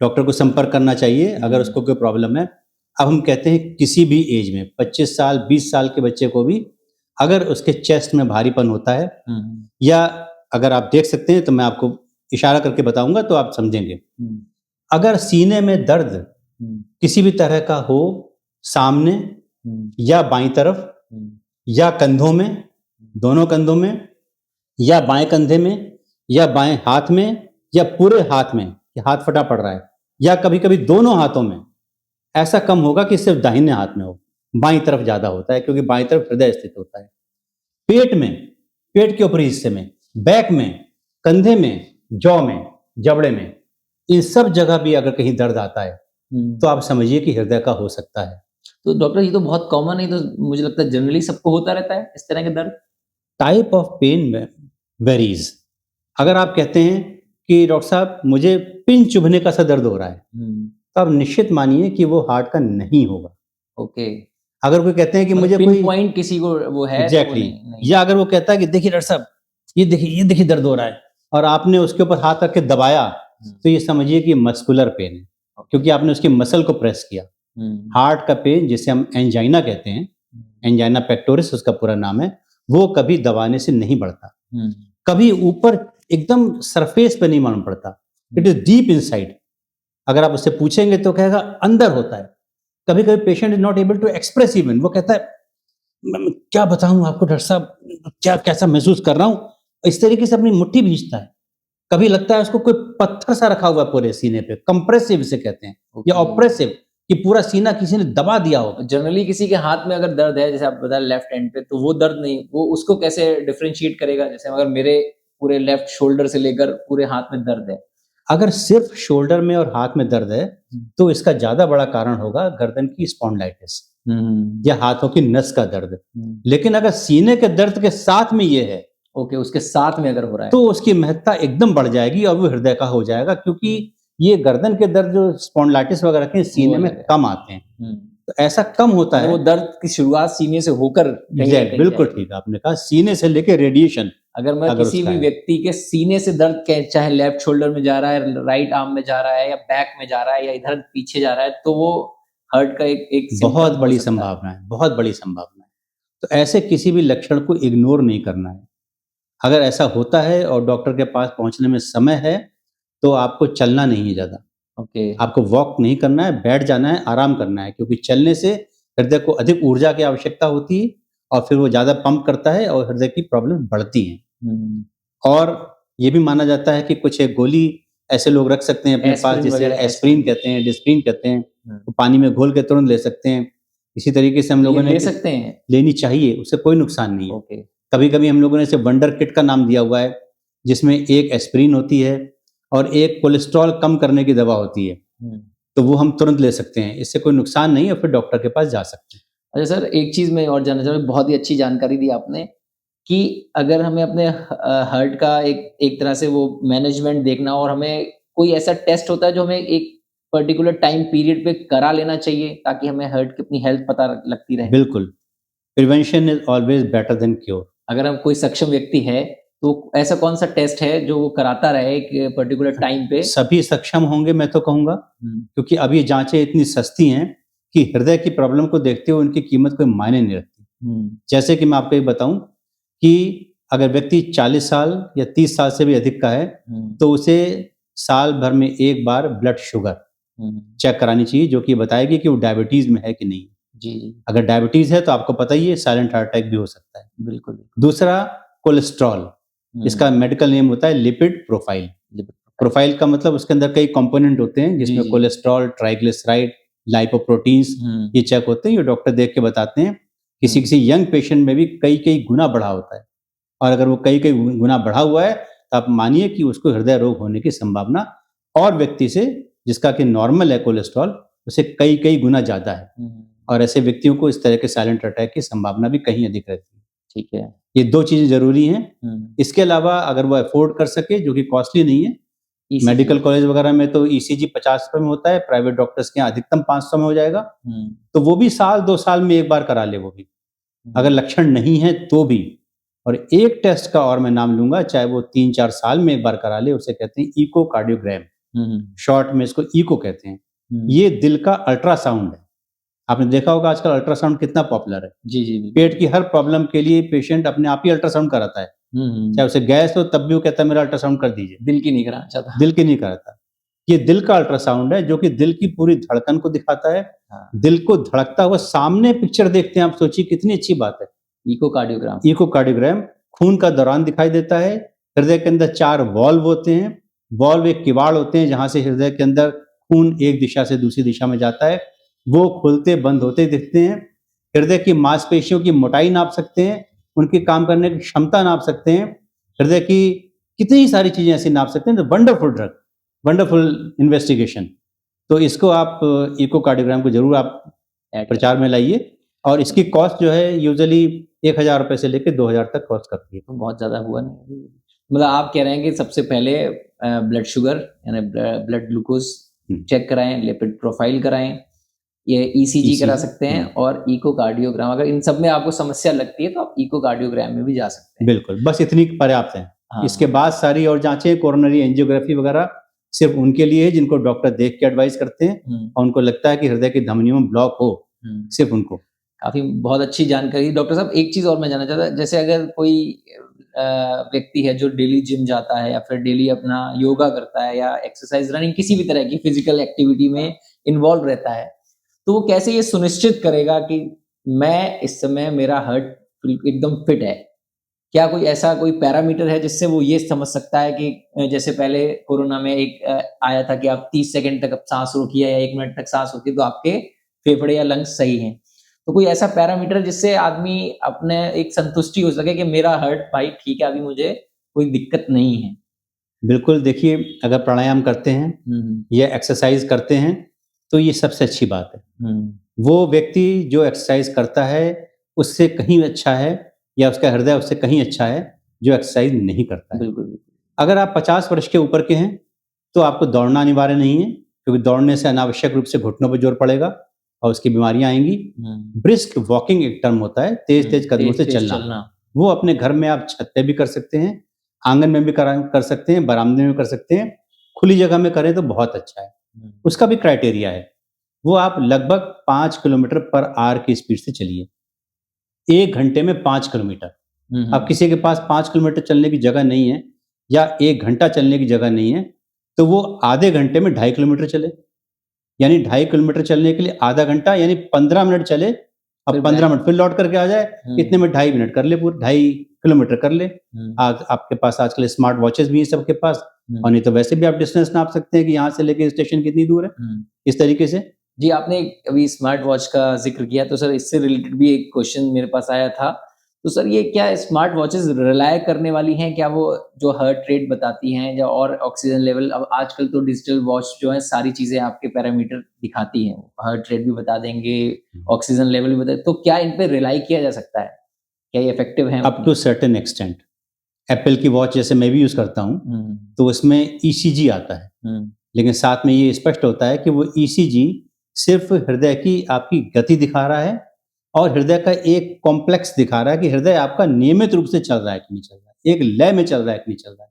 डॉक्टर को संपर्क करना चाहिए अगर उसको कोई प्रॉब्लम है। अब हम कहते हैं किसी भी एज में, 25 साल 20 साल के बच्चे को भी अगर उसके चेस्ट में भारीपन होता है, या अगर आप देख सकते हैं तो मैं आपको इशारा करके बताऊंगा तो आप समझेंगे। अगर सीने में दर्द किसी भी तरह का हो, सामने या बाईं तरफ या कंधों में, दोनों कंधों में, या बाएं कंधे में, या बाएं हाथ में, या पूरे हाथ में, हाथ फटा पड़ रहा है, या कभी कभी दोनों हाथों में, ऐसा कम होगा कि सिर्फ दाहिने हाथ में हो, बाईं तरफ ज्यादा होता है क्योंकि बाईं तरफ हृदय स्थित होता है। पेट में, पेट के ऊपरी हिस्से में, बैक में, कंधे में, जॉ में, जबड़े में, इन सब जगह भी अगर कहीं दर्द आता है तो आप समझिए कि हृदय का हो सकता है। तो डॉक्टर, ये तो बहुत कॉमन है, तो मुझे लगता है जनरली सबको होता रहता है इस तरह के दर्द। Type of pain varies. अगर आप कहते हैं कि डॉक्टर साहब मुझे पिन चुभने का सा दर्द हो रहा है, तो आप निश्चित मानिए कि वो हार्ट का नहीं होगा। ओके। अगर कोई कहते हैं कि मुझे पिन कोई पॉइंट किसी को वो है, एग्जैक्टली, या अगर वो कहता है कि देखिए डॉक्टर साहब ये देखिए दर्द हो रहा है, और आपने उसके ऊपर हाथ रख के दबाया, तो ये समझिए कि मस्कुलर पेन है, क्योंकि आपने उसकी मसल को प्रेस किया। हार्ट का पेन जिसे हम एंजाइना कहते हैं, एंजाइना पेक्टोरिस उसका पूरा नाम है, वो कभी दबाने से नहीं बढ़ता, कभी ऊपर एकदम सरफेस पे नहीं मालूम पड़ता, इट इज डीप इनसाइड। अगर आप उससे पूछेंगे तो कहेगा अंदर होता है। कभी कभी patient is not able to express even, वो कहता है मैं क्या बताऊं आपको डॉक्टर साहब, क्या कैसा महसूस कर रहा हूं, इस तरीके से अपनी मुट्ठी भींचता है। कभी लगता है उसको कोई पत्थर सा रखा हुआ है पूरे सीने पे, कंप्रेसिव से कहते हैं, या ऑप्रेसिव, कि पूरा सीना किसी ने दबा दिया हो। जनरली किसी के हाथ में अगर दर्द है, जैसे आप बता लेफ्ट हैंड पे, तो वो दर्द नहीं, वो उसको कैसे डिफरेंशिएट करेगा? जैसे अगर मेरे पूरे लेफ्ट शोल्डर से लेकर पूरे हाथ में दर्द है, अगर सिर्फ शोल्डर में और हाथ में दर्द है तो इसका ज्यादा बड़ा कारण होगा गर्दन की स्पॉन्डिलाइटिस या हाथों की नस का दर्द। लेकिन अगर सीने के दर्द के साथ में ये है, ओके, उसके साथ में अगर हो रहा है, तो उसकी महत्ता एकदम बढ़ जाएगी और वो हृदय का हो जाएगा, क्योंकि ये गर्दन के दर्द जो स्पॉन्डिलाइटिस वगैरह के सीने में कम आते हैं। तो ऐसा कम होता है, वो दर्द की शुरुआत सीने से होकर बिल्कुल ठीक आपने कहा, सीने से लेके रेडिएशन। अगर मैं किसी भी व्यक्ति के सीने से दर्द, चाहे लेफ्ट शोल्डर में जा रहा है, राइट आर्म में जा रहा है, या बैक में जा रहा है, या इधर पीछे जा रहा है, तो वो हर्ट का एक बहुत बड़ी संभावना है, बहुत बड़ी संभावना है। तो ऐसे किसी भी लक्षण को इग्नोर नहीं करना है। अगर ऐसा होता है और डॉक्टर के पास पहुंचने में समय है, तो आपको चलना नहीं है ज़्यादा। ओके, आपको वॉक नहीं करना है, बैठ जाना है, आराम करना है, क्योंकि चलने से हृदय को अधिक ऊर्जा की आवश्यकता होती है और फिर वो ज़्यादा पंप करता है और हृदय की प्रॉब्लम बढ़ती हैं। और ये भी माना जाता है कि कुछ एक गोली ऐसे लोग रख सकते हैं अपने पास, जिसे एस्प्रिन कहते हैं, डिस्प्रिन कहते हैं, तो पानी में घोल के तुरंत ले सकते हैं। इसी तरीके से हम लोगों ने ले सकते हैं, लेनी चाहिए, उससे कोई नुकसान नहीं है। कभी कभी हम लोगों ने इसे वंडर किट का नाम दिया हुआ है, जिसमें एक एस्प्रिन होती है और एक कोलेस्ट्रॉल कम करने की दवा होती है, तो वो हम तुरंत ले सकते हैं, इससे कोई नुकसान नहीं है, फिर डॉक्टर के पास जा सकते हैं। अच्छा सर, एक चीज मैं और जानना चाहूँगा, बहुत ही अच्छी जानकारी दी आपने, कि अगर हमें अपने हार्ट का एक तरह से वो मैनेजमेंट देखना, और हमें कोई ऐसा टेस्ट होता है जो हमें एक पर्टिकुलर टाइम पीरियड पे करा लेना चाहिए, ताकि हमें हार्ट की अपनी हेल्थ पता लगती रहे? बिल्कुल, prevention is always better than cure. अगर हम कोई सक्षम व्यक्ति है, तो ऐसा कौन सा टेस्ट है जो वो कराता रहे एक पर्टिकुलर टाइम पे? सभी सक्षम होंगे मैं तो कहूँगा, क्योंकि अब ये जांचें इतनी सस्ती हैं कि हृदय की प्रॉब्लम को देखते हुए उनकी कीमत कोई मायने नहीं रखती। जैसे कि मैं आपको ये बताऊं कि अगर व्यक्ति 40 साल या 30 साल से भी अधिक का है, तो उसे साल भर में एक बार ब्लड शुगर चेक करानी चाहिए, जो कि बताएगी कि वो डायबिटीज में है कि नहीं। जी। अगर डायबिटीज है तो आपको पता ही है, साइलेंट हार्ट अटैक भी हो सकता है। बिल्कुल। दूसरा, कोलेस्ट्रॉल, इसका मेडिकल नेम होता है लिपिड प्रोफाइल। प्रोफाइल का मतलब उसके अंदर कई कंपोनेंट होते हैं, जिसमें कोलेस्ट्रॉल, ट्राइग्लिसराइड, लाइपोप्रोटीन्स, ये चेक होते हैं, ये डॉक्टर देख के बताते हैं। किसी किसी यंग पेशेंट में भी कई गुना बढ़ा होता है, और अगर वो कई गुना बढ़ा हुआ है तो आप मानिए कि उसको हृदय रोग होने की संभावना और व्यक्ति से जिसका कि नॉर्मल है कोलेस्ट्रॉल, उसे कई गुना ज्यादा है। और ऐसे व्यक्तियों को इस तरह के साइलेंट अटैक की संभावना भी कहीं अधिक रहती है। ठीक है, ये दो चीजें जरूरी हैं। इसके अलावा अगर वो अफोर्ड कर सके, जो कि कॉस्टली नहीं है, मेडिकल कॉलेज वगैरह में तो ईसीजी 50 रुपए में होता है, प्राइवेट डॉक्टर्स के यहाँ अधिकतम 500 में हो जाएगा, तो वो भी साल 2 साल में एक बार करा ले, वो भी अगर लक्षण नहीं है तो भी। और एक टेस्ट का और मैं नाम लूंगा, चाहे वो 3-4 साल में एक बार करा ले, उसे कहते हैं इकोकार्डियोग्राम, शॉर्ट में इसको इको कहते हैं। ये दिल का अल्ट्रासाउंड है। आपने देखा होगा आजकल अल्ट्रासाउंड कितना पॉपुलर है। जी। पेट की हर प्रॉब्लम के लिए पेशेंट अपने आप ही अल्ट्रासाउंड कराता है, चाहे उसे गैस हो तब भी वो कहता है मेरा अल्ट्रासाउंड कर दीजिए। दिल की नहीं कराना चाहता, दिल की नहीं कराता। ये दिल का अल्ट्रासाउंड है, जो कि दिल की पूरी धड़कन को दिखाता है। दिल को धड़कता हुआ सामने पिक्चर देखते हैं, आप सोचिए कितनी अच्छी बात है। इकोकार्डियोग्राम खून का दौरान दिखाई देता है। हृदय के अंदर 4 वॉल्व होते हैं। वॉल्व एक किवाड़ होते हैं, जहां से हृदय के अंदर खून एक दिशा से दूसरी दिशा में जाता है, वो खुलते बंद होते दिखते हैं। हृदय की मांसपेशियों की मोटाई नाप सकते हैं, उनकी काम करने की क्षमता नाप सकते हैं, हृदय की कितनी सारी चीजें ऐसी नाप सकते हैं। तो वंडरफुल ड्रग, वंडरफुल इन्वेस्टिगेशन। तो इसको आप इकोकार्डियोग्राम को जरूर आप प्रचार में लाइए, और इसकी कॉस्ट जो है यूजुअली 1000 रुपए से लेकर 2000 तक कॉस्ट करती है। तो बहुत ज्यादा हुआ नहीं, मतलब आप कह रहे हैं कि सबसे पहले ब्लड शुगर यानी ब्लड ग्लूकोज चेक कराएं, लिपिड प्रोफाइल कराएं, ये ईसीजी करा ECG, सकते हैं और इकोकार्डियोग्राम। अगर इन सब में आपको समस्या लगती है तो आप इकोकार्डियोग्राम में भी जा सकते हैं। बिल्कुल, बस इतनी पर्याप्त है। हाँ। इसके बाद सारी और जांचें, कोरोनरी एंजियोग्राफी वगैरह सिर्फ उनके लिए है जिनको डॉक्टर देख के एडवाइस करते हैं और उनको लगता है कि हृदय की धमनियों में ब्लॉक हो, सिर्फ उनको। काफी बहुत अच्छी जानकारी। डॉक्टर साहब, एक चीज और मैं जानना चाहता, जैसे अगर कोई व्यक्ति है जो डेली जिम जाता है या फिर डेली अपना योगा करता है या एक्सरसाइज, रनिंग, किसी भी तरह की फिजिकल एक्टिविटी में इन्वॉल्व रहता है, तो वो कैसे ये सुनिश्चित करेगा कि मैं इस समय, मेरा हार्ट एकदम फिट है? क्या कोई ऐसा कोई पैरामीटर है जिससे वो ये समझ सकता है कि जैसे पहले कोरोना में एक आया था कि आप 30 सेकंड तक आप सांस रोकिए या 1 मिनट तक सांस रोकिए तो आपके फेफड़े या लंग्स सही हैं। तो कोई ऐसा पैरामीटर जिससे आदमी अपने एक संतुष्टि हो सके कि मेरा हार्ट भाई ठीक है, अभी मुझे कोई दिक्कत नहीं है? बिल्कुल, देखिए, अगर प्राणायाम करते हैं या एक्सरसाइज करते हैं तो ये सबसे अच्छी बात है। वो व्यक्ति जो एक्सरसाइज करता है उससे कहीं अच्छा है, या उसका हृदय उससे कहीं अच्छा है जो एक्सरसाइज नहीं करता है। बिल्कुल। अगर आप 50 वर्ष के ऊपर के हैं तो आपको दौड़ना अनिवार्य नहीं है, क्योंकि दौड़ने से अनावश्यक रूप से घुटनों पर जोर पड़ेगा और उसकी बीमारियां आएंगी। ब्रिस्क वॉकिंग एक टर्म होता है, तेज तेज कदमों से चलना। वो अपने घर में आप छत पे भी कर सकते हैं, आंगन में भी कर सकते हैं, बरामदे में कर सकते हैं, खुली जगह में करें तो बहुत अच्छा है। उसका भी क्राइटेरिया है, वो आप लगभग 5 किलोमीटर पर आवर की स्पीड से चलिए, 1 घंटे में 5 किलोमीटर। अब किसी के पास 5 किलोमीटर चलने की जगह नहीं है या 1 घंटा चलने की जगह नहीं है, तो वो आधे घंटे में 2.5 किलोमीटर चले, यानी 2.5 किलोमीटर चलने के लिए आधा घंटा, यानी 15 मिनट चले। अब 15 मिनट फिर लौट करके आ जाए, इतने में 2.5 मिनट कर ले, पूरे 2.5 किलोमीटर कर ले। आज आपके पास आजकल स्मार्ट वॉचेस भी हैं सबके पास, और नहीं तो वैसे भी आप डिस्टेंस नाप सकते हैं कि यहाँ से लेके स्टेशन कितनी दूर है, इस तरीके से। जी, आपने अभी स्मार्ट वॉच का जिक्र किया तो सर इससे रिलेटेड भी एक क्वेश्चन मेरे पास आया था। तो सर ये क्या स्मार्ट वॉचेस रिलाय करने वाली हैं क्या? वो जो हार्ट रेट बताती हैं या और ऑक्सीजन लेवल, अब आजकल तो डिजिटल वॉच जो है सारी चीजें आपके पैरामीटर दिखाती हैं, हार्ट रेट भी बता देंगे, ऑक्सीजन लेवल भी बता, तो क्या इन पे रिलाई किया जा सकता है? क्या ये इफेक्टिव है? Up to certain extent. Apple की वॉच जैसे मैं भी यूज करता हूँ तो उसमें ईसीजी आता है, लेकिन साथ में ये स्पष्ट होता है कि वो ईसीजी सिर्फ हृदय की आपकी गति दिखा रहा है और हृदय का एक कॉम्प्लेक्स दिखा रहा है कि हृदय आपका नियमित रूप से चल रहा है कि नहीं चल रहा है, एक लय में चल रहा है कि नहीं चल रहा है,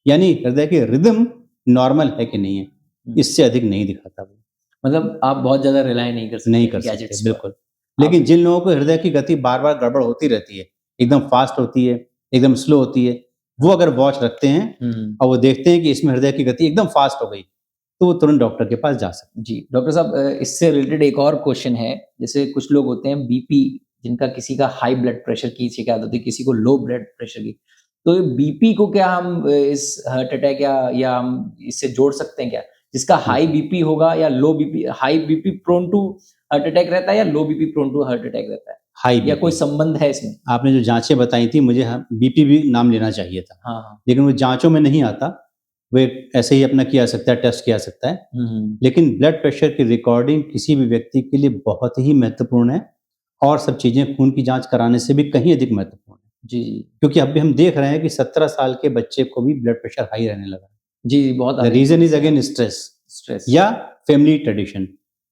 यानी हृदय की रिदम नॉर्मल है कि नहीं है। इससे अधिक नहीं दिखाता वो। मतलब आप बहुत ज्यादा रिलाय नहीं कर सकते बिल्कुल। लेकिन जिन लोगों को हृदय की गति बार बार गड़बड़ होती रहती है, एकदम फास्ट होती है, एकदम स्लो होती है, वो अगर वॉच रखते हैं और वो देखते हैं कि इसमें हृदय की गति एकदम फास्ट हो गई, तो वो तुरंत डॉक्टर के पास जा सकते हैं। जी डॉक्टर साहब, इससे रिलेटेड एक और क्वेश्चन है। जैसे कुछ लोग होते हैं बीपी, जिनका किसी का हाई ब्लड प्रेशर की शिकायत होती है, किसी को लो ब्लड प्रेशर की, तो बीपी को क्या हम इस हार्ट अटैक या हम इससे जोड़ सकते हैं क्या? जिसका हाई बीपी होगा या low BP, high BP prone to heart attack रहता है या low BP prone to heart attack रहता है? हाई या कोई संबंध है इसमें? आपने जो जांचें बताई थी, मुझे बीपी भी नाम लेना चाहिए था। हाँ। लेकिन वो जांचों में नहीं आता, वो ऐसे ही अपना किया सकता है, टेस्ट किया सकता है। लेकिन ब्लड प्रेशर की रिकॉर्डिंग किसी भी व्यक्ति के लिए बहुत ही महत्वपूर्ण है, और सब चीजें खून की जांच कराने से भी कहीं अधिक महत्वपूर्ण है। जी। क्योंकि अभी हम देख रहे हैं कि 17 साल के बच्चे को भी ब्लड प्रेशर हाई रहने लगा। जी, बहुत। The reason is again stress या फैमिली ट्रेडिशन,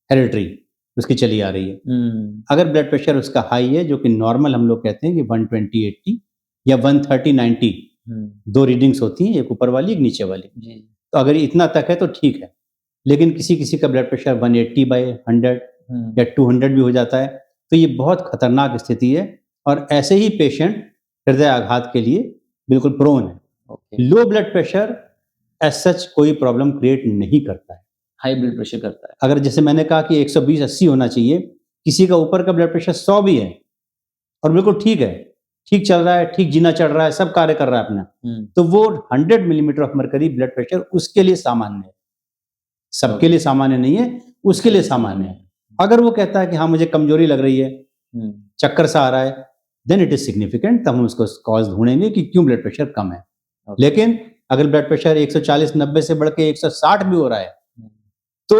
हेरिडिटरी उसकी चली आ रही है। अगर ब्लड प्रेशर उसका हाई है, जो कि नॉर्मल हम लोग कहते हैं कि 120/80 या 130/90, दो रीडिंग्स होती हैं, एक ऊपर वाली एक नीचे वाली। तो अगर इतना तक है तो ठीक है। लेकिन किसी किसी का ब्लड प्रेशर 180/100 या 200 भी हो जाता है, तो ये बहुत खतरनाक स्थिति है, और ऐसे ही पेशेंट हृदय आघात के लिए बिल्कुल प्रोन है। Low blood pressure as such कोई प्रॉब्लम क्रिएट नहीं करता है, हाई ब्लड प्रेशर करता है। अगर जैसे मैंने कहा कि 120/80 होना चाहिए, किसी का ऊपर का ब्लड प्रेशर 100 भी है और बिल्कुल ठीक है, ठीक चल रहा है, ठीक जीना चढ़ रहा है, सब कार्य कर रहा है अपना, तो वो 100 millimetre of mercury blood pressure उसके लिए सामान्य है। सबके लिए सामान्य नहीं है, उसके लिए सामान्य है। अगर वो कहता है कि हाँ मुझे कमजोरी लग रही है, चक्कर सा आ रहा है, देन इट इज सिग्निफिकेंट, तब हम उसको कॉज ढूंढेंगे कि क्यों ब्लड प्रेशर कम है। लेकिन अगर ब्लड प्रेशर 140/90 से बढ़ के 160 भी हो रहा है, तो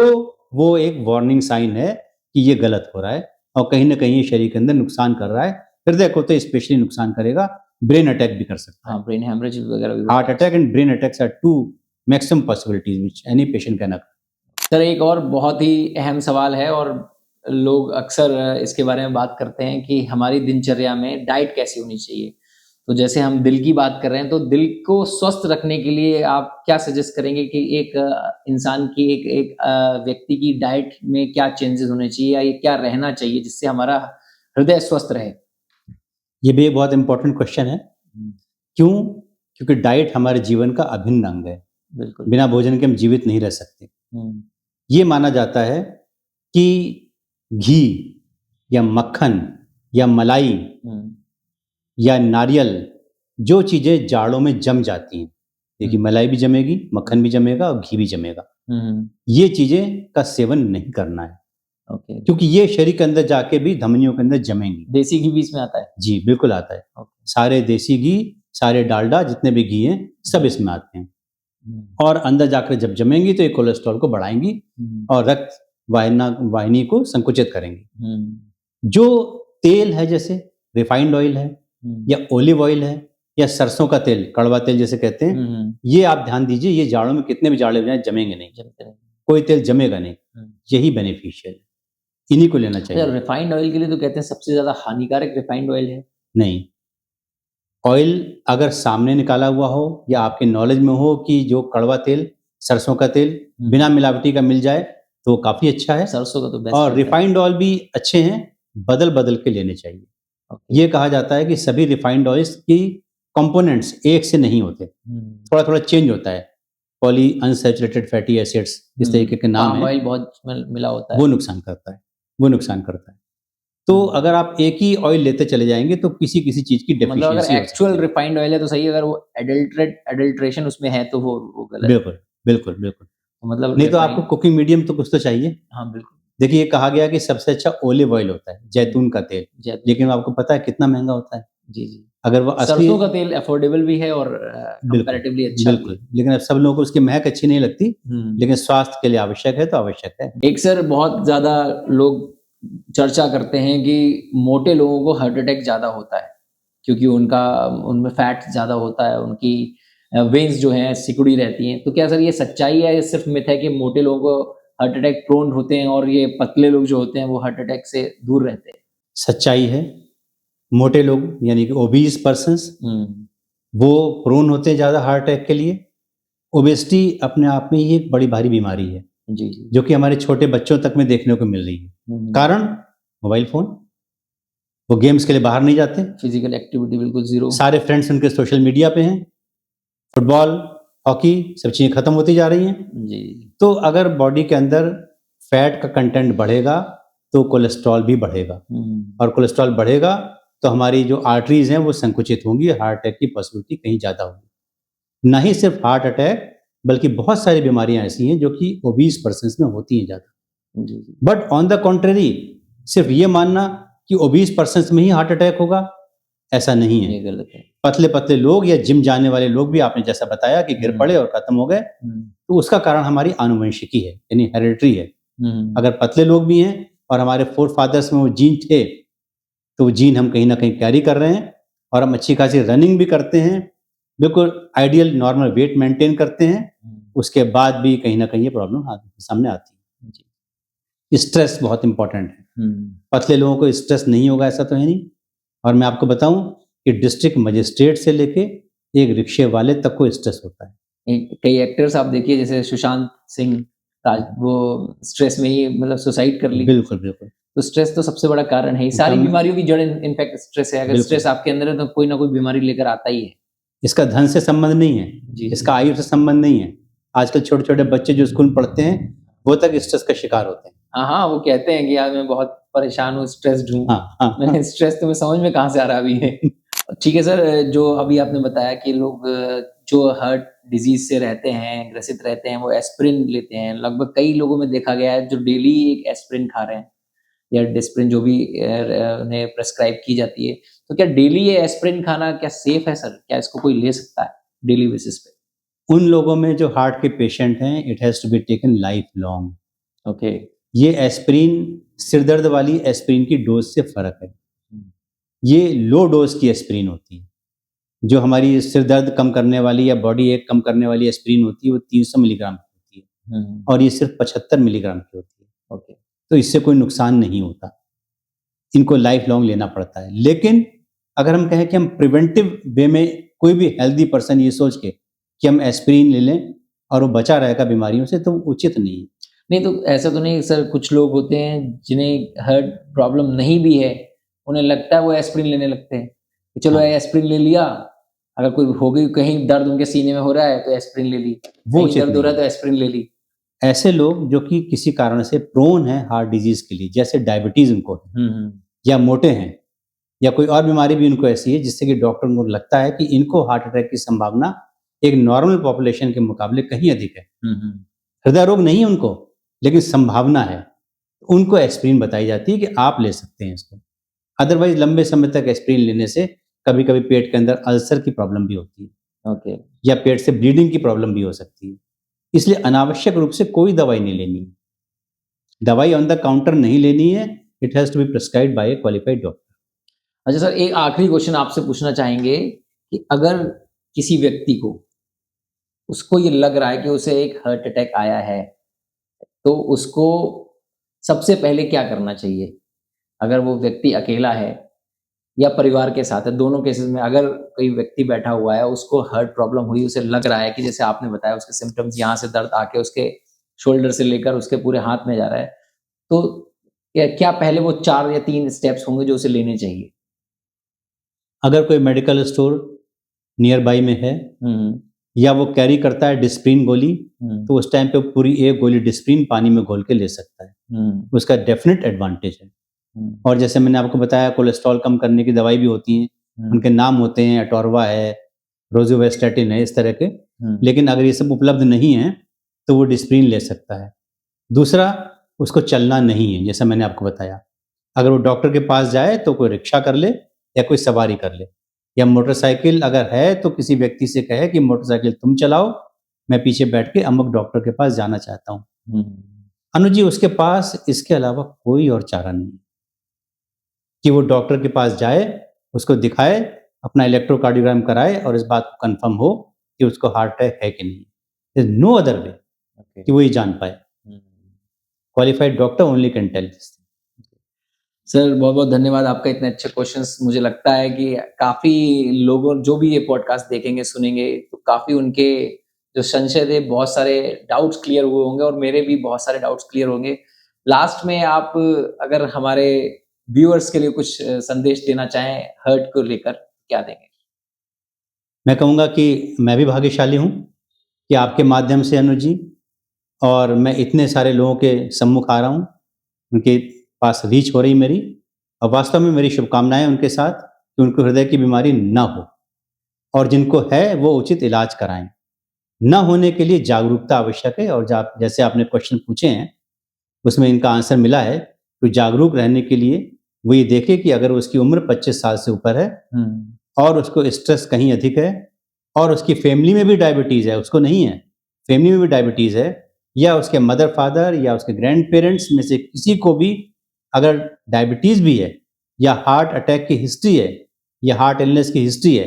वो एक वार्निंग साइन है कि ये गलत हो रहा है और कहीं ना कहीं शरीर के अंदर नुकसान कर रहा है। हृदय को तो स्पेशली नुकसान करेगा, ब्रेन अटैक भी कर सकता है। ब्रेन हेमरेज वगैरह भी। Heart attack and brain attacks are two maximum possibilities which any patient can occur. Sir एक और बहुत ही अहम सवाल है, और लोग अक्सर इसके बारे में बात करते हैं कि हमारी दिनचर्या में डाइट कैसी होनी चाहिए। तो जैसे हम दिल की बात कर रहे हैं, तो दिल को स्वस्थ रखने के लिए आप क्या सजेस्ट करेंगे कि एक इंसान की एक एक व्यक्ति की डाइट में क्या चेंजेस होने चाहिए या ये क्या रहना चाहिए जिससे हमारा हृदय स्वस्थ रहे? ये भी एक बहुत इंपॉर्टेंट क्वेश्चन है। क्यों? क्योंकि डाइट हमारे जीवन का अभिन्न अंग है। बिल्कुल। बिना भोजन के हम जीवित नहीं रह सकते। ये माना जाता है कि घी या मक्खन या मलाई या नारियल, जो चीजें जाड़ों में जम जाती हैं, देखिए मलाई भी जमेगी, मक्खन भी जमेगा और घी भी जमेगा, ये चीजें का सेवन नहीं करना है। ओके। क्योंकि ये शरीर के अंदर जाके भी धमनियों के अंदर जमेंगी। देसी घी भी इसमें आता है? जी बिल्कुल आता है। सारे देसी घी, सारे डालडा, जितने भी घी हैं, सब इसमें आते हैं। और अंदर जाकर जब जमेंगी तो ये कोलेस्ट्रॉल को बढ़ाएंगी और रक्त वाहिनी को संकुचित करेंगी। जो तेल है, जैसे रिफाइंड ऑयल है या ओलिव ऑयल है या सरसों का तेल, कड़वा तेल जैसे कहते हैं, ये आप ध्यान दीजिए, ये जाड़ों में कितने भी जाड़े हो जाए जमेंगे नहीं, कोई तेल जमेगा नहीं। यही बेनिफिशियल, इन्हीं को लेना चाहिए। रिफाइंड ऑयल के लिए तो कहते हैं सबसे ज्यादा हानिकारक रिफाइंड ऑयल है। नहीं, ऑयल अगर सामने निकाला हुआ हो या आपके नॉलेज में हो कि जो कड़वा तेल, सरसों का तेल बिना मिलावटी का मिल जाए तो काफी अच्छा है। सरसों का तो बेस्ट। और रिफाइंड ऑयल भी अच्छे हैं, बदल बदल के लेने चाहिए। ये कहा जाता है कि सभी रिफाइंड ऑयल्स की कंपोनेंट्स एक से नहीं होते, थोड़ा थोड़ा चेंज होता है। पॉली अनसैचुरेटेड फैटी एसिड्स, इस तरीके के नाम है, ऑयल बहुत मिला होता है, वो नुकसान करता है, वो नुकसान करता है। तो अगर आप एक ही ऑयल लेते चले जाएंगे तो किसी किसी चीज की डेफिशिएंसी, मतलब अगर एक्चुअल रिफाइंड ऑयल है तो सही, अगर वो एडल्ट्रेशन उसमें है तो वो गलत। बिल्कुल बिल्कुल बिल्कुल। मतलब नहीं तो आपको कुकिंग मीडियम तो कुछ तो चाहिए। हाँ बिल्कुल। देखिए, ये कहा गया कि सबसे अच्छा ओलिव ऑयल होता है, जैतून का तेल, लेकिन आपको पता है कितना महंगा होता है। जी जी। अगर वो असली, सरसों का तेल अफोर्डेबल भी है और कंपैरेटिवली अच्छा भी। बिल्कुल, लेकिन अब सब लोगों को उसकी महक अच्छी नहीं लगती, लेकिन स्वास्थ्य के लिए आवश्यक है तो आवश्यक है। एक सर, बहुत ज्यादा लोग चर्चा करते हैं कि मोटे लोगों को हार्ट अटैक ज्यादा होता है क्योंकि उनमें फैट ज्यादा होता है, उनकी वेन्स जो हैं सिकुड़ी रहती हैं। तो क्या सर ये सच्चाई है, ये सिर्फ मिथ है कि मोटे लोगों को हार्ट अटैक प्रोन होते हैं और ये पतले लोग जो होते हैं वो हार्ट अटैक से दूर रहते हैं? सच्चाई है, मोटे लोग यानी कि ओबीस पर्सन्स, वो प्रोन होते हैं ज्यादा हार्ट अटैक के लिए। ओबेसिटी अपने आप में ही एक बड़ी भारी बीमारी है, जी, जो कि हमारे छोटे बच्चों तक में देखने को मिल रही है। कारण मोबाइल फोन, वो गेम्स के लिए बाहर नहीं जाते, फिजिकल एक्टिविटी बिल्कुल जीरो, सारे फ्रेंड्स उनके सोशल मीडिया पे हैं, फुटबॉल, हॉकी, सब चीजें खत्म होती जा रही हैं। जी। तो अगर बॉडी के अंदर फैट का कंटेंट बढ़ेगा तो कोलेस्ट्रॉल भी बढ़ेगा, और कोलेस्ट्रॉल बढ़ेगा तो हमारी जो आर्टरीज हैं वो संकुचित होंगी, हार्ट अटैक की पॉसिबिलिटी कहीं ज्यादा होगी। नहीं सिर्फ हार्ट अटैक, बल्कि बहुत सारी बीमारियां ऐसी हैं जो कि ओबीस पर्सन्स में होती हैं ज्यादा। बट ऑन द कॉन्ट्रेरी, सिर्फ ये मानना कि ओबीस पर्सन्स में ही हार्ट अटैक होगा, ऐसा नहीं है। ये गलत है। पतले पतले लोग या जिम जाने वाले लोग भी, आपने जैसा बताया कि गिर पड़े और खत्म हो गए, तो उसका कारण हमारी आनुवंशिकी है, यानी हेरिडिटरी है। अगर पतले लोग भी हैं और हमारे फोर फादर्स में वो जीन थे, तो वो जीन हम कहीं ना कहीं कैरी कर रहे हैं, और हम अच्छी खासी रनिंग भी करते हैं, बिल्कुल आइडियल नॉर्मल वेट मेंटेन करते हैं, उसके बाद भी कहीं ना कहीं ये प्रॉब्लम सामने आती है। स्ट्रेस बहुत इंपॉर्टेंट है। पतले लोगों को स्ट्रेस नहीं होगा ऐसा तो है नहीं। और मैं आपको बताऊं कि डिस्ट्रिक्ट मजिस्ट्रेट से लेके एक रिक्शे वाले तक को स्ट्रेस होता है। कई एक्टर्स आप देखिए, जैसे सुशांत सिंह वो स्ट्रेस में ही मतलब सुसाइड कर ली। बिल्कुल बिल्कुल। तो स्ट्रेस तो सबसे बड़ा कारण है, सारी बीमारियों की जड़ इनफैक्ट स्ट्रेस है। अगर स्ट्रेस आपके अंदर है तो कोई ना कोई बीमारी लेकर आता ही है। इसका धन से संबंध नहीं है, इसका आयु से संबंध नहीं है। आजकल छोटे छोटे बच्चे जो स्कूल पढ़ते हैं वो तक स्ट्रेस का शिकार होते हैं। हाँ, वो कहते हैं कि यार मैं बहुत परेशान हूँ, स्ट्रेस्ड हूँ। मैंने स्ट्रेस तुम्हें समझ में कहाँ से आ रहा अभी है। ठीक है सर, जो अभी आपने बताया कि लोग जो हार्ट डिजीज से रहते हैं, ग्रसित रहते हैं, वो एस्पिरिन लेते हैं। लगभग कई लोगों में देखा गया है जो डेली एक एस्पिरिन खा रहे हैं या डिस्प्रिन, जो भी उन्हें प्रेस्क्राइब की जाती है। तो क्या डेली ये एस्पिरिन खाना क्या सेफ है सर? क्या इसको कोई ले सकता है डेली बेसिस पे? उन लोगों में जो हार्ट के पेशेंट हैं, it has to be taken life long. Okay. ये एस्पिरिन, सिरदर्द वाली एस्पिरिन की डोज से फर्क है। ये लो डोज की एस्पिरिन होती है। जो हमारी सिरदर्द कम करने वाली या बॉडी एक कम करने वाली एस्पिरिन होती है वो 300 मिलीग्राम की होती है, और ये सिर्फ 75 मिलीग्राम की होती है। ओके। तो इससे कोई नुकसान नहीं होता, इनको लाइफ लॉन्ग लेना पड़ता है। लेकिन अगर हम कहें कि हम प्रिवेंटिव वे में, कोई भी हेल्दी पर्सन ये सोच के कि हम एस्पिरिन ले लें और वो बचा रहेगा बीमारियों से, तो उचित नहीं है। नहीं तो ऐसा तो नहीं सर, कुछ लोग होते हैं जिन्हें हार्ट प्रॉब्लम नहीं भी है, उन्हें लगता है वो एस्पिरिन लेने लगते हैं कि चलो हाँ। एस्पिरिन ले लिया, अगर कोई हो गई कहीं दर्द उनके सीने में हो रहा है तो एस्पिरिन ले ली, वो कहीं उचित दर्द हो नहीं रहा है तो एस्पिरिन ले ली। ऐसे लोग जो कि किसी कारण से प्रोन है हार्ट डिजीज के लिए, जैसे डायबिटीज उनको है, या मोटे हैं, या कोई और बीमारी भी उनको ऐसी है जिससे कि डॉक्टर को लगता है कि इनको हार्ट अटैक की संभावना एक नॉर्मल पॉपुलेशन के मुकाबले कहीं अधिक है। हृदय रोग नहीं है उनको, लेकिन संभावना है, उनको एस्पिरिन बताई जाती है कि आप ले सकते हैं इसको। अदरवाइज लंबे समय तक एस्पिरिन लेने से कभी कभी पेट के अंदर अल्सर की प्रॉब्लम भी होती है, ओके। या पेट से ब्लीडिंग की प्रॉब्लम भी हो सकती है। इसलिए अनावश्यक रूप से कोई दवाई नहीं लेनी है, दवाई ऑन द काउंटर नहीं लेनी है, it has to be prescribed by a qualified doctor. अच्छा सर, एक आखिरी क्वेश्चन आपसे पूछना चाहेंगे कि अगर किसी व्यक्ति को, उसको ये लग रहा है कि उसे एक हार्ट अटैक आया है, तो उसको सबसे पहले क्या करना चाहिए? अगर वो व्यक्ति अकेला है या परिवार के साथ है, दोनों केसेस में अगर कोई व्यक्ति बैठा हुआ है, उसको हार्ट प्रॉब्लम हुई, उसे लग रहा है कि जैसे आपने बताया उसके सिम्पटम्स, यहाँ से दर्द आके उसके शोल्डर से लेकर उसके पूरे हाथ में जा रहा है, तो क्या पहले वो 4 या 3 स्टेप्स होंगे जो उसे लेने चाहिए? अगर कोई मेडिकल स्टोर नियर बाई में है, या वो कैरी करता है डिस्प्रिन गोली, तो उस टाइम पे पूरी एक गोली डिस्प्रिन पानी में घोल के ले सकता है, उसका डेफिनेट एडवांटेज है। और जैसे मैंने आपको बताया, कोलेस्ट्रॉल कम करने की दवाई भी होती है, उनके नाम होते हैं, अटोरवा है, रोजुवेस्टेटिन है, इस तरह के। लेकिन अगर ये सब उपलब्ध नहीं है तो वो डिस्प्रिन ले सकता है। दूसरा, उसको चलना नहीं है, जैसा मैंने आपको बताया, अगर वो डॉक्टर के पास जाए तो कोई रिक्शा कर ले या कोई सवारी कर ले, या मोटरसाइकिल अगर है तो किसी व्यक्ति से कहे कि मोटरसाइकिल तुम चलाओ, मैं पीछे बैठ के अमुक डॉक्टर के पास जाना चाहता हूँ। अनुज जी, उसके पास इसके अलावा कोई और चारा नहीं कि वो डॉक्टर के पास जाए, उसको दिखाए, अपना इलेक्ट्रोकार्डियोग्राम कराए और इस बात को कंफर्म हो कि उसको हार्ट अटैक है कि नहीं। नो अदर वे कि वो ये जान पाए। Qualified doctor only can tell this. Sir बहुत बहुत धन्यवाद आपका, इतने अच्छे क्वेश्चंस। मुझे लगता है कि काफी लोगों जो भी ये पॉडकास्ट देखेंगे सुनेंगे तो काफी उनके जो संशय थे, बहुत सारे डाउट्स क्लियर हुए होंगे और मेरे भी बहुत सारे डाउट्स क्लियर होंगे। लास्ट में आप अगर हमारे व्यूअर्स के लिए कुछ संदेश देना चाहें हार्ट को लेकर, क्या देंगे? मैं कहूँगा कि मैं भी भाग्यशाली हूँ कि आपके माध्यम से अनुज जी, और मैं इतने सारे लोगों के सम्मुख आ रहा हूँ, उनके पास रीच हो रही मेरी, और वास्तव में मेरी शुभकामनाएं उनके साथ कि उनको हृदय की बीमारी ना हो, और जिनको है वो उचित इलाज कराएं। न होने के लिए जागरूकता आवश्यक है, और जैसे आपने क्वेश्चन पूछे हैं उसमें इनका आंसर मिला है। तो जागरूक रहने के लिए वो ये देखे कि अगर उसकी उम्र 25 साल से ऊपर है और उसको स्ट्रेस कहीं अधिक है, और उसकी फैमिली में भी डायबिटीज़ है, उसको नहीं है, फैमिली में भी डायबिटीज़ है, या उसके मदर फादर या उसके ग्रैंड पेरेंट्स में से किसी को भी अगर डायबिटीज़ भी है, या हार्ट अटैक की हिस्ट्री है, या हार्ट इलनेस की हिस्ट्री है,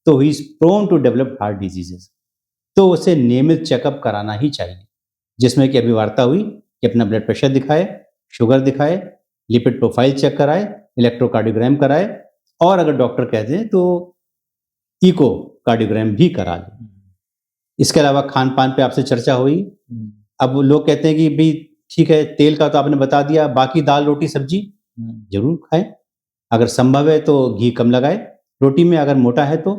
तो he is prone to develop heart diseases. तो उसे नियमित चेकअप कराना ही चाहिए, जिसमें कि अभी वार्ता हुई कि अपना ब्लड प्रेशर दिखाए, शुगर दिखाए, लिपिड प्रोफाइल चेक कराए, इलेक्ट्रोकार्डियोग्राम कराए, और अगर डॉक्टर कहते हैं तो इको कार्डियोग्राम भी करा ले। इसके अलावा खान पान पे आपसे चर्चा हुई। अब लोग कहते हैं कि भाई ठीक है, तेल का तो आपने बता दिया, बाकी दाल रोटी सब्जी जरूर खाएं, अगर संभव है तो घी कम लगाए रोटी में, अगर मोटा है तो,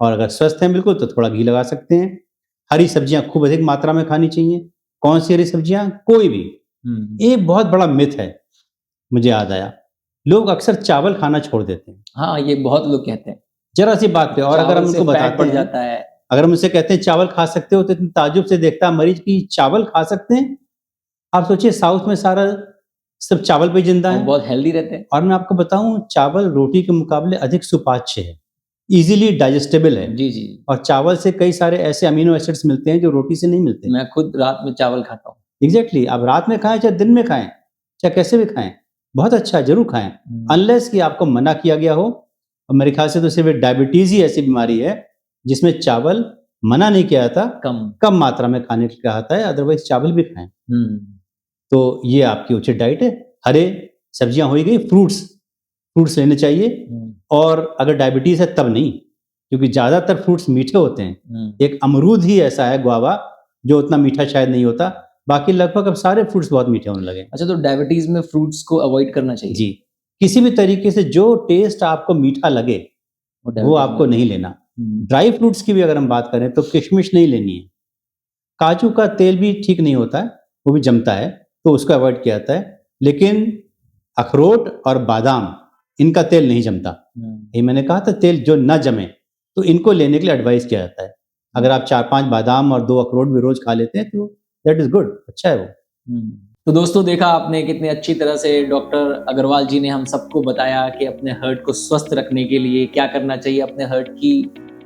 और अगर स्वस्थ है बिल्कुल तो थोड़ा घी लगा सकते हैं। हरी सब्जियां खूब अधिक मात्रा में खानी चाहिए। कौन सी हरी सब्जियां? कोई भी। एक बहुत बड़ा मिथ है, मुझे याद आया, लोग अक्सर चावल खाना छोड़ देते हैं। हाँ, ये बहुत लोग कहते हैं, जरा सी बात पे। और अगर हम उनको बताते हैं, जाता है, अगर हम उनसे कहते हैं चावल खा सकते हो, तो इतने ताज्जुब से देखता है मरीज की, चावल खा सकते हैं? आप सोचिए, साउथ में सारा सब चावल पे जिंदा है, बहुत हेल्दी रहते हैं। और मैं आपको बताऊं, चावल रोटी के मुकाबले अधिक सुपाच्य है, इजीली डाइजेस्टेबल है। जी जी। और चावल से कई सारे ऐसे अमीनो एसिड्स मिलते हैं जो रोटी से नहीं मिलते। मैं खुद रात में चावल खाता हूँ। एग्जैक्टली। आप रात में खाएं चाहे दिन में खाएं, चाहे कैसे भी खाएं, बहुत अच्छा है, जरूर खाएं, अनलेस कि आपको मना किया गया हो। और मेरे ख्याल से तो सिर्फ डायबिटीज ही ऐसी बीमारी है जिसमें चावल मना नहीं किया जाता, कम मात्रा में खाने को कहा जाता है, अदरवाइज चावल भी खाएं। तो ये आपकी उचित डाइट है। हरे सब्जियां हो गई, फ्रूट्स लेने चाहिए। और अगर डायबिटीज है तब नहीं, क्योंकि ज्यादातर फ्रूट्स मीठे होते हैं। एक अमरूद ही ऐसा है, गुआवा, जो उतना मीठा शायद नहीं होता, बाकी लगभग अब सारे फ्रूट्स बहुत मीठे होने लगे। अच्छा, तो डायबिटीज में फ्रूट्स को अवॉइड करना चाहिए? जी, किसी भी तरीके से जो टेस्ट आपको मीठा लगे वो आपको नहीं लेना। ड्राई फ्रूट्स की भी अगर हम बात करें तो किशमिश नहीं लेनी है। काजू का तेल भी ठीक नहीं होता है, वो भी जमता है, तो उसको अवॉइड किया जाता है। लेकिन अखरोट और बादाम, इनका तेल नहीं जमता। ये मैंने कहा था, तेल जो न जमे, तो इनको लेने के लिए एडवाइस किया जाता है। अगर आप 4-5 बादाम और 2 अखरोट भी रोज खा लेते हैं तो दैट इज गुड, अच्छा है वो। तो दोस्तों, देखा आपने कितने अच्छी तरह से डॉक्टर अग्रवाल जी ने हम सबको बताया कि अपने हार्ट को स्वस्थ रखने के लिए क्या करना चाहिए, अपने हार्ट की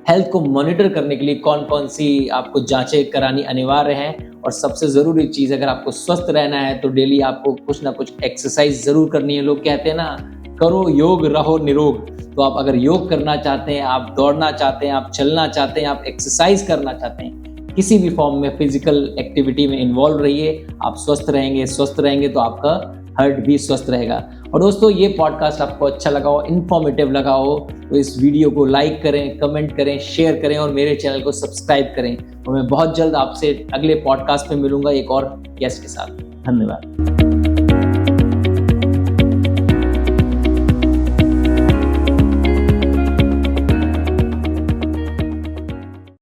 हेल्थ को मॉनिटर करने के लिए कौन कौन सी आपको जांचें करानी अनिवार्य हैं। और सबसे ज़रूरी चीज़, अगर आपको स्वस्थ रहना है तो डेली आपको कुछ ना कुछ एक्सरसाइज ज़रूर करनी है। लोग कहते हैं ना, करो योग रहो निरोग। तो आप अगर योग करना चाहते हैं, आप दौड़ना चाहते हैं, आप चलना चाहते हैं, आप एक्सरसाइज करना चाहते हैं, किसी भी फॉर्म में फिजिकल एक्टिविटी में इन्वॉल्व रहिए। आप स्वस्थ रहेंगे तो आपका हार्ट भी स्वस्थ रहेगा। और दोस्तों, ये पॉडकास्ट आपको अच्छा लगा हो, इन्फॉर्मेटिव लगा हो, तो इस वीडियो को लाइक करें, कमेंट करें, शेयर करें और मेरे चैनल को सब्सक्राइब करें। और मैं बहुत जल्द आपसे अगले पॉडकास्ट में मिलूंगा एक और गेस्ट के साथ। धन्यवाद।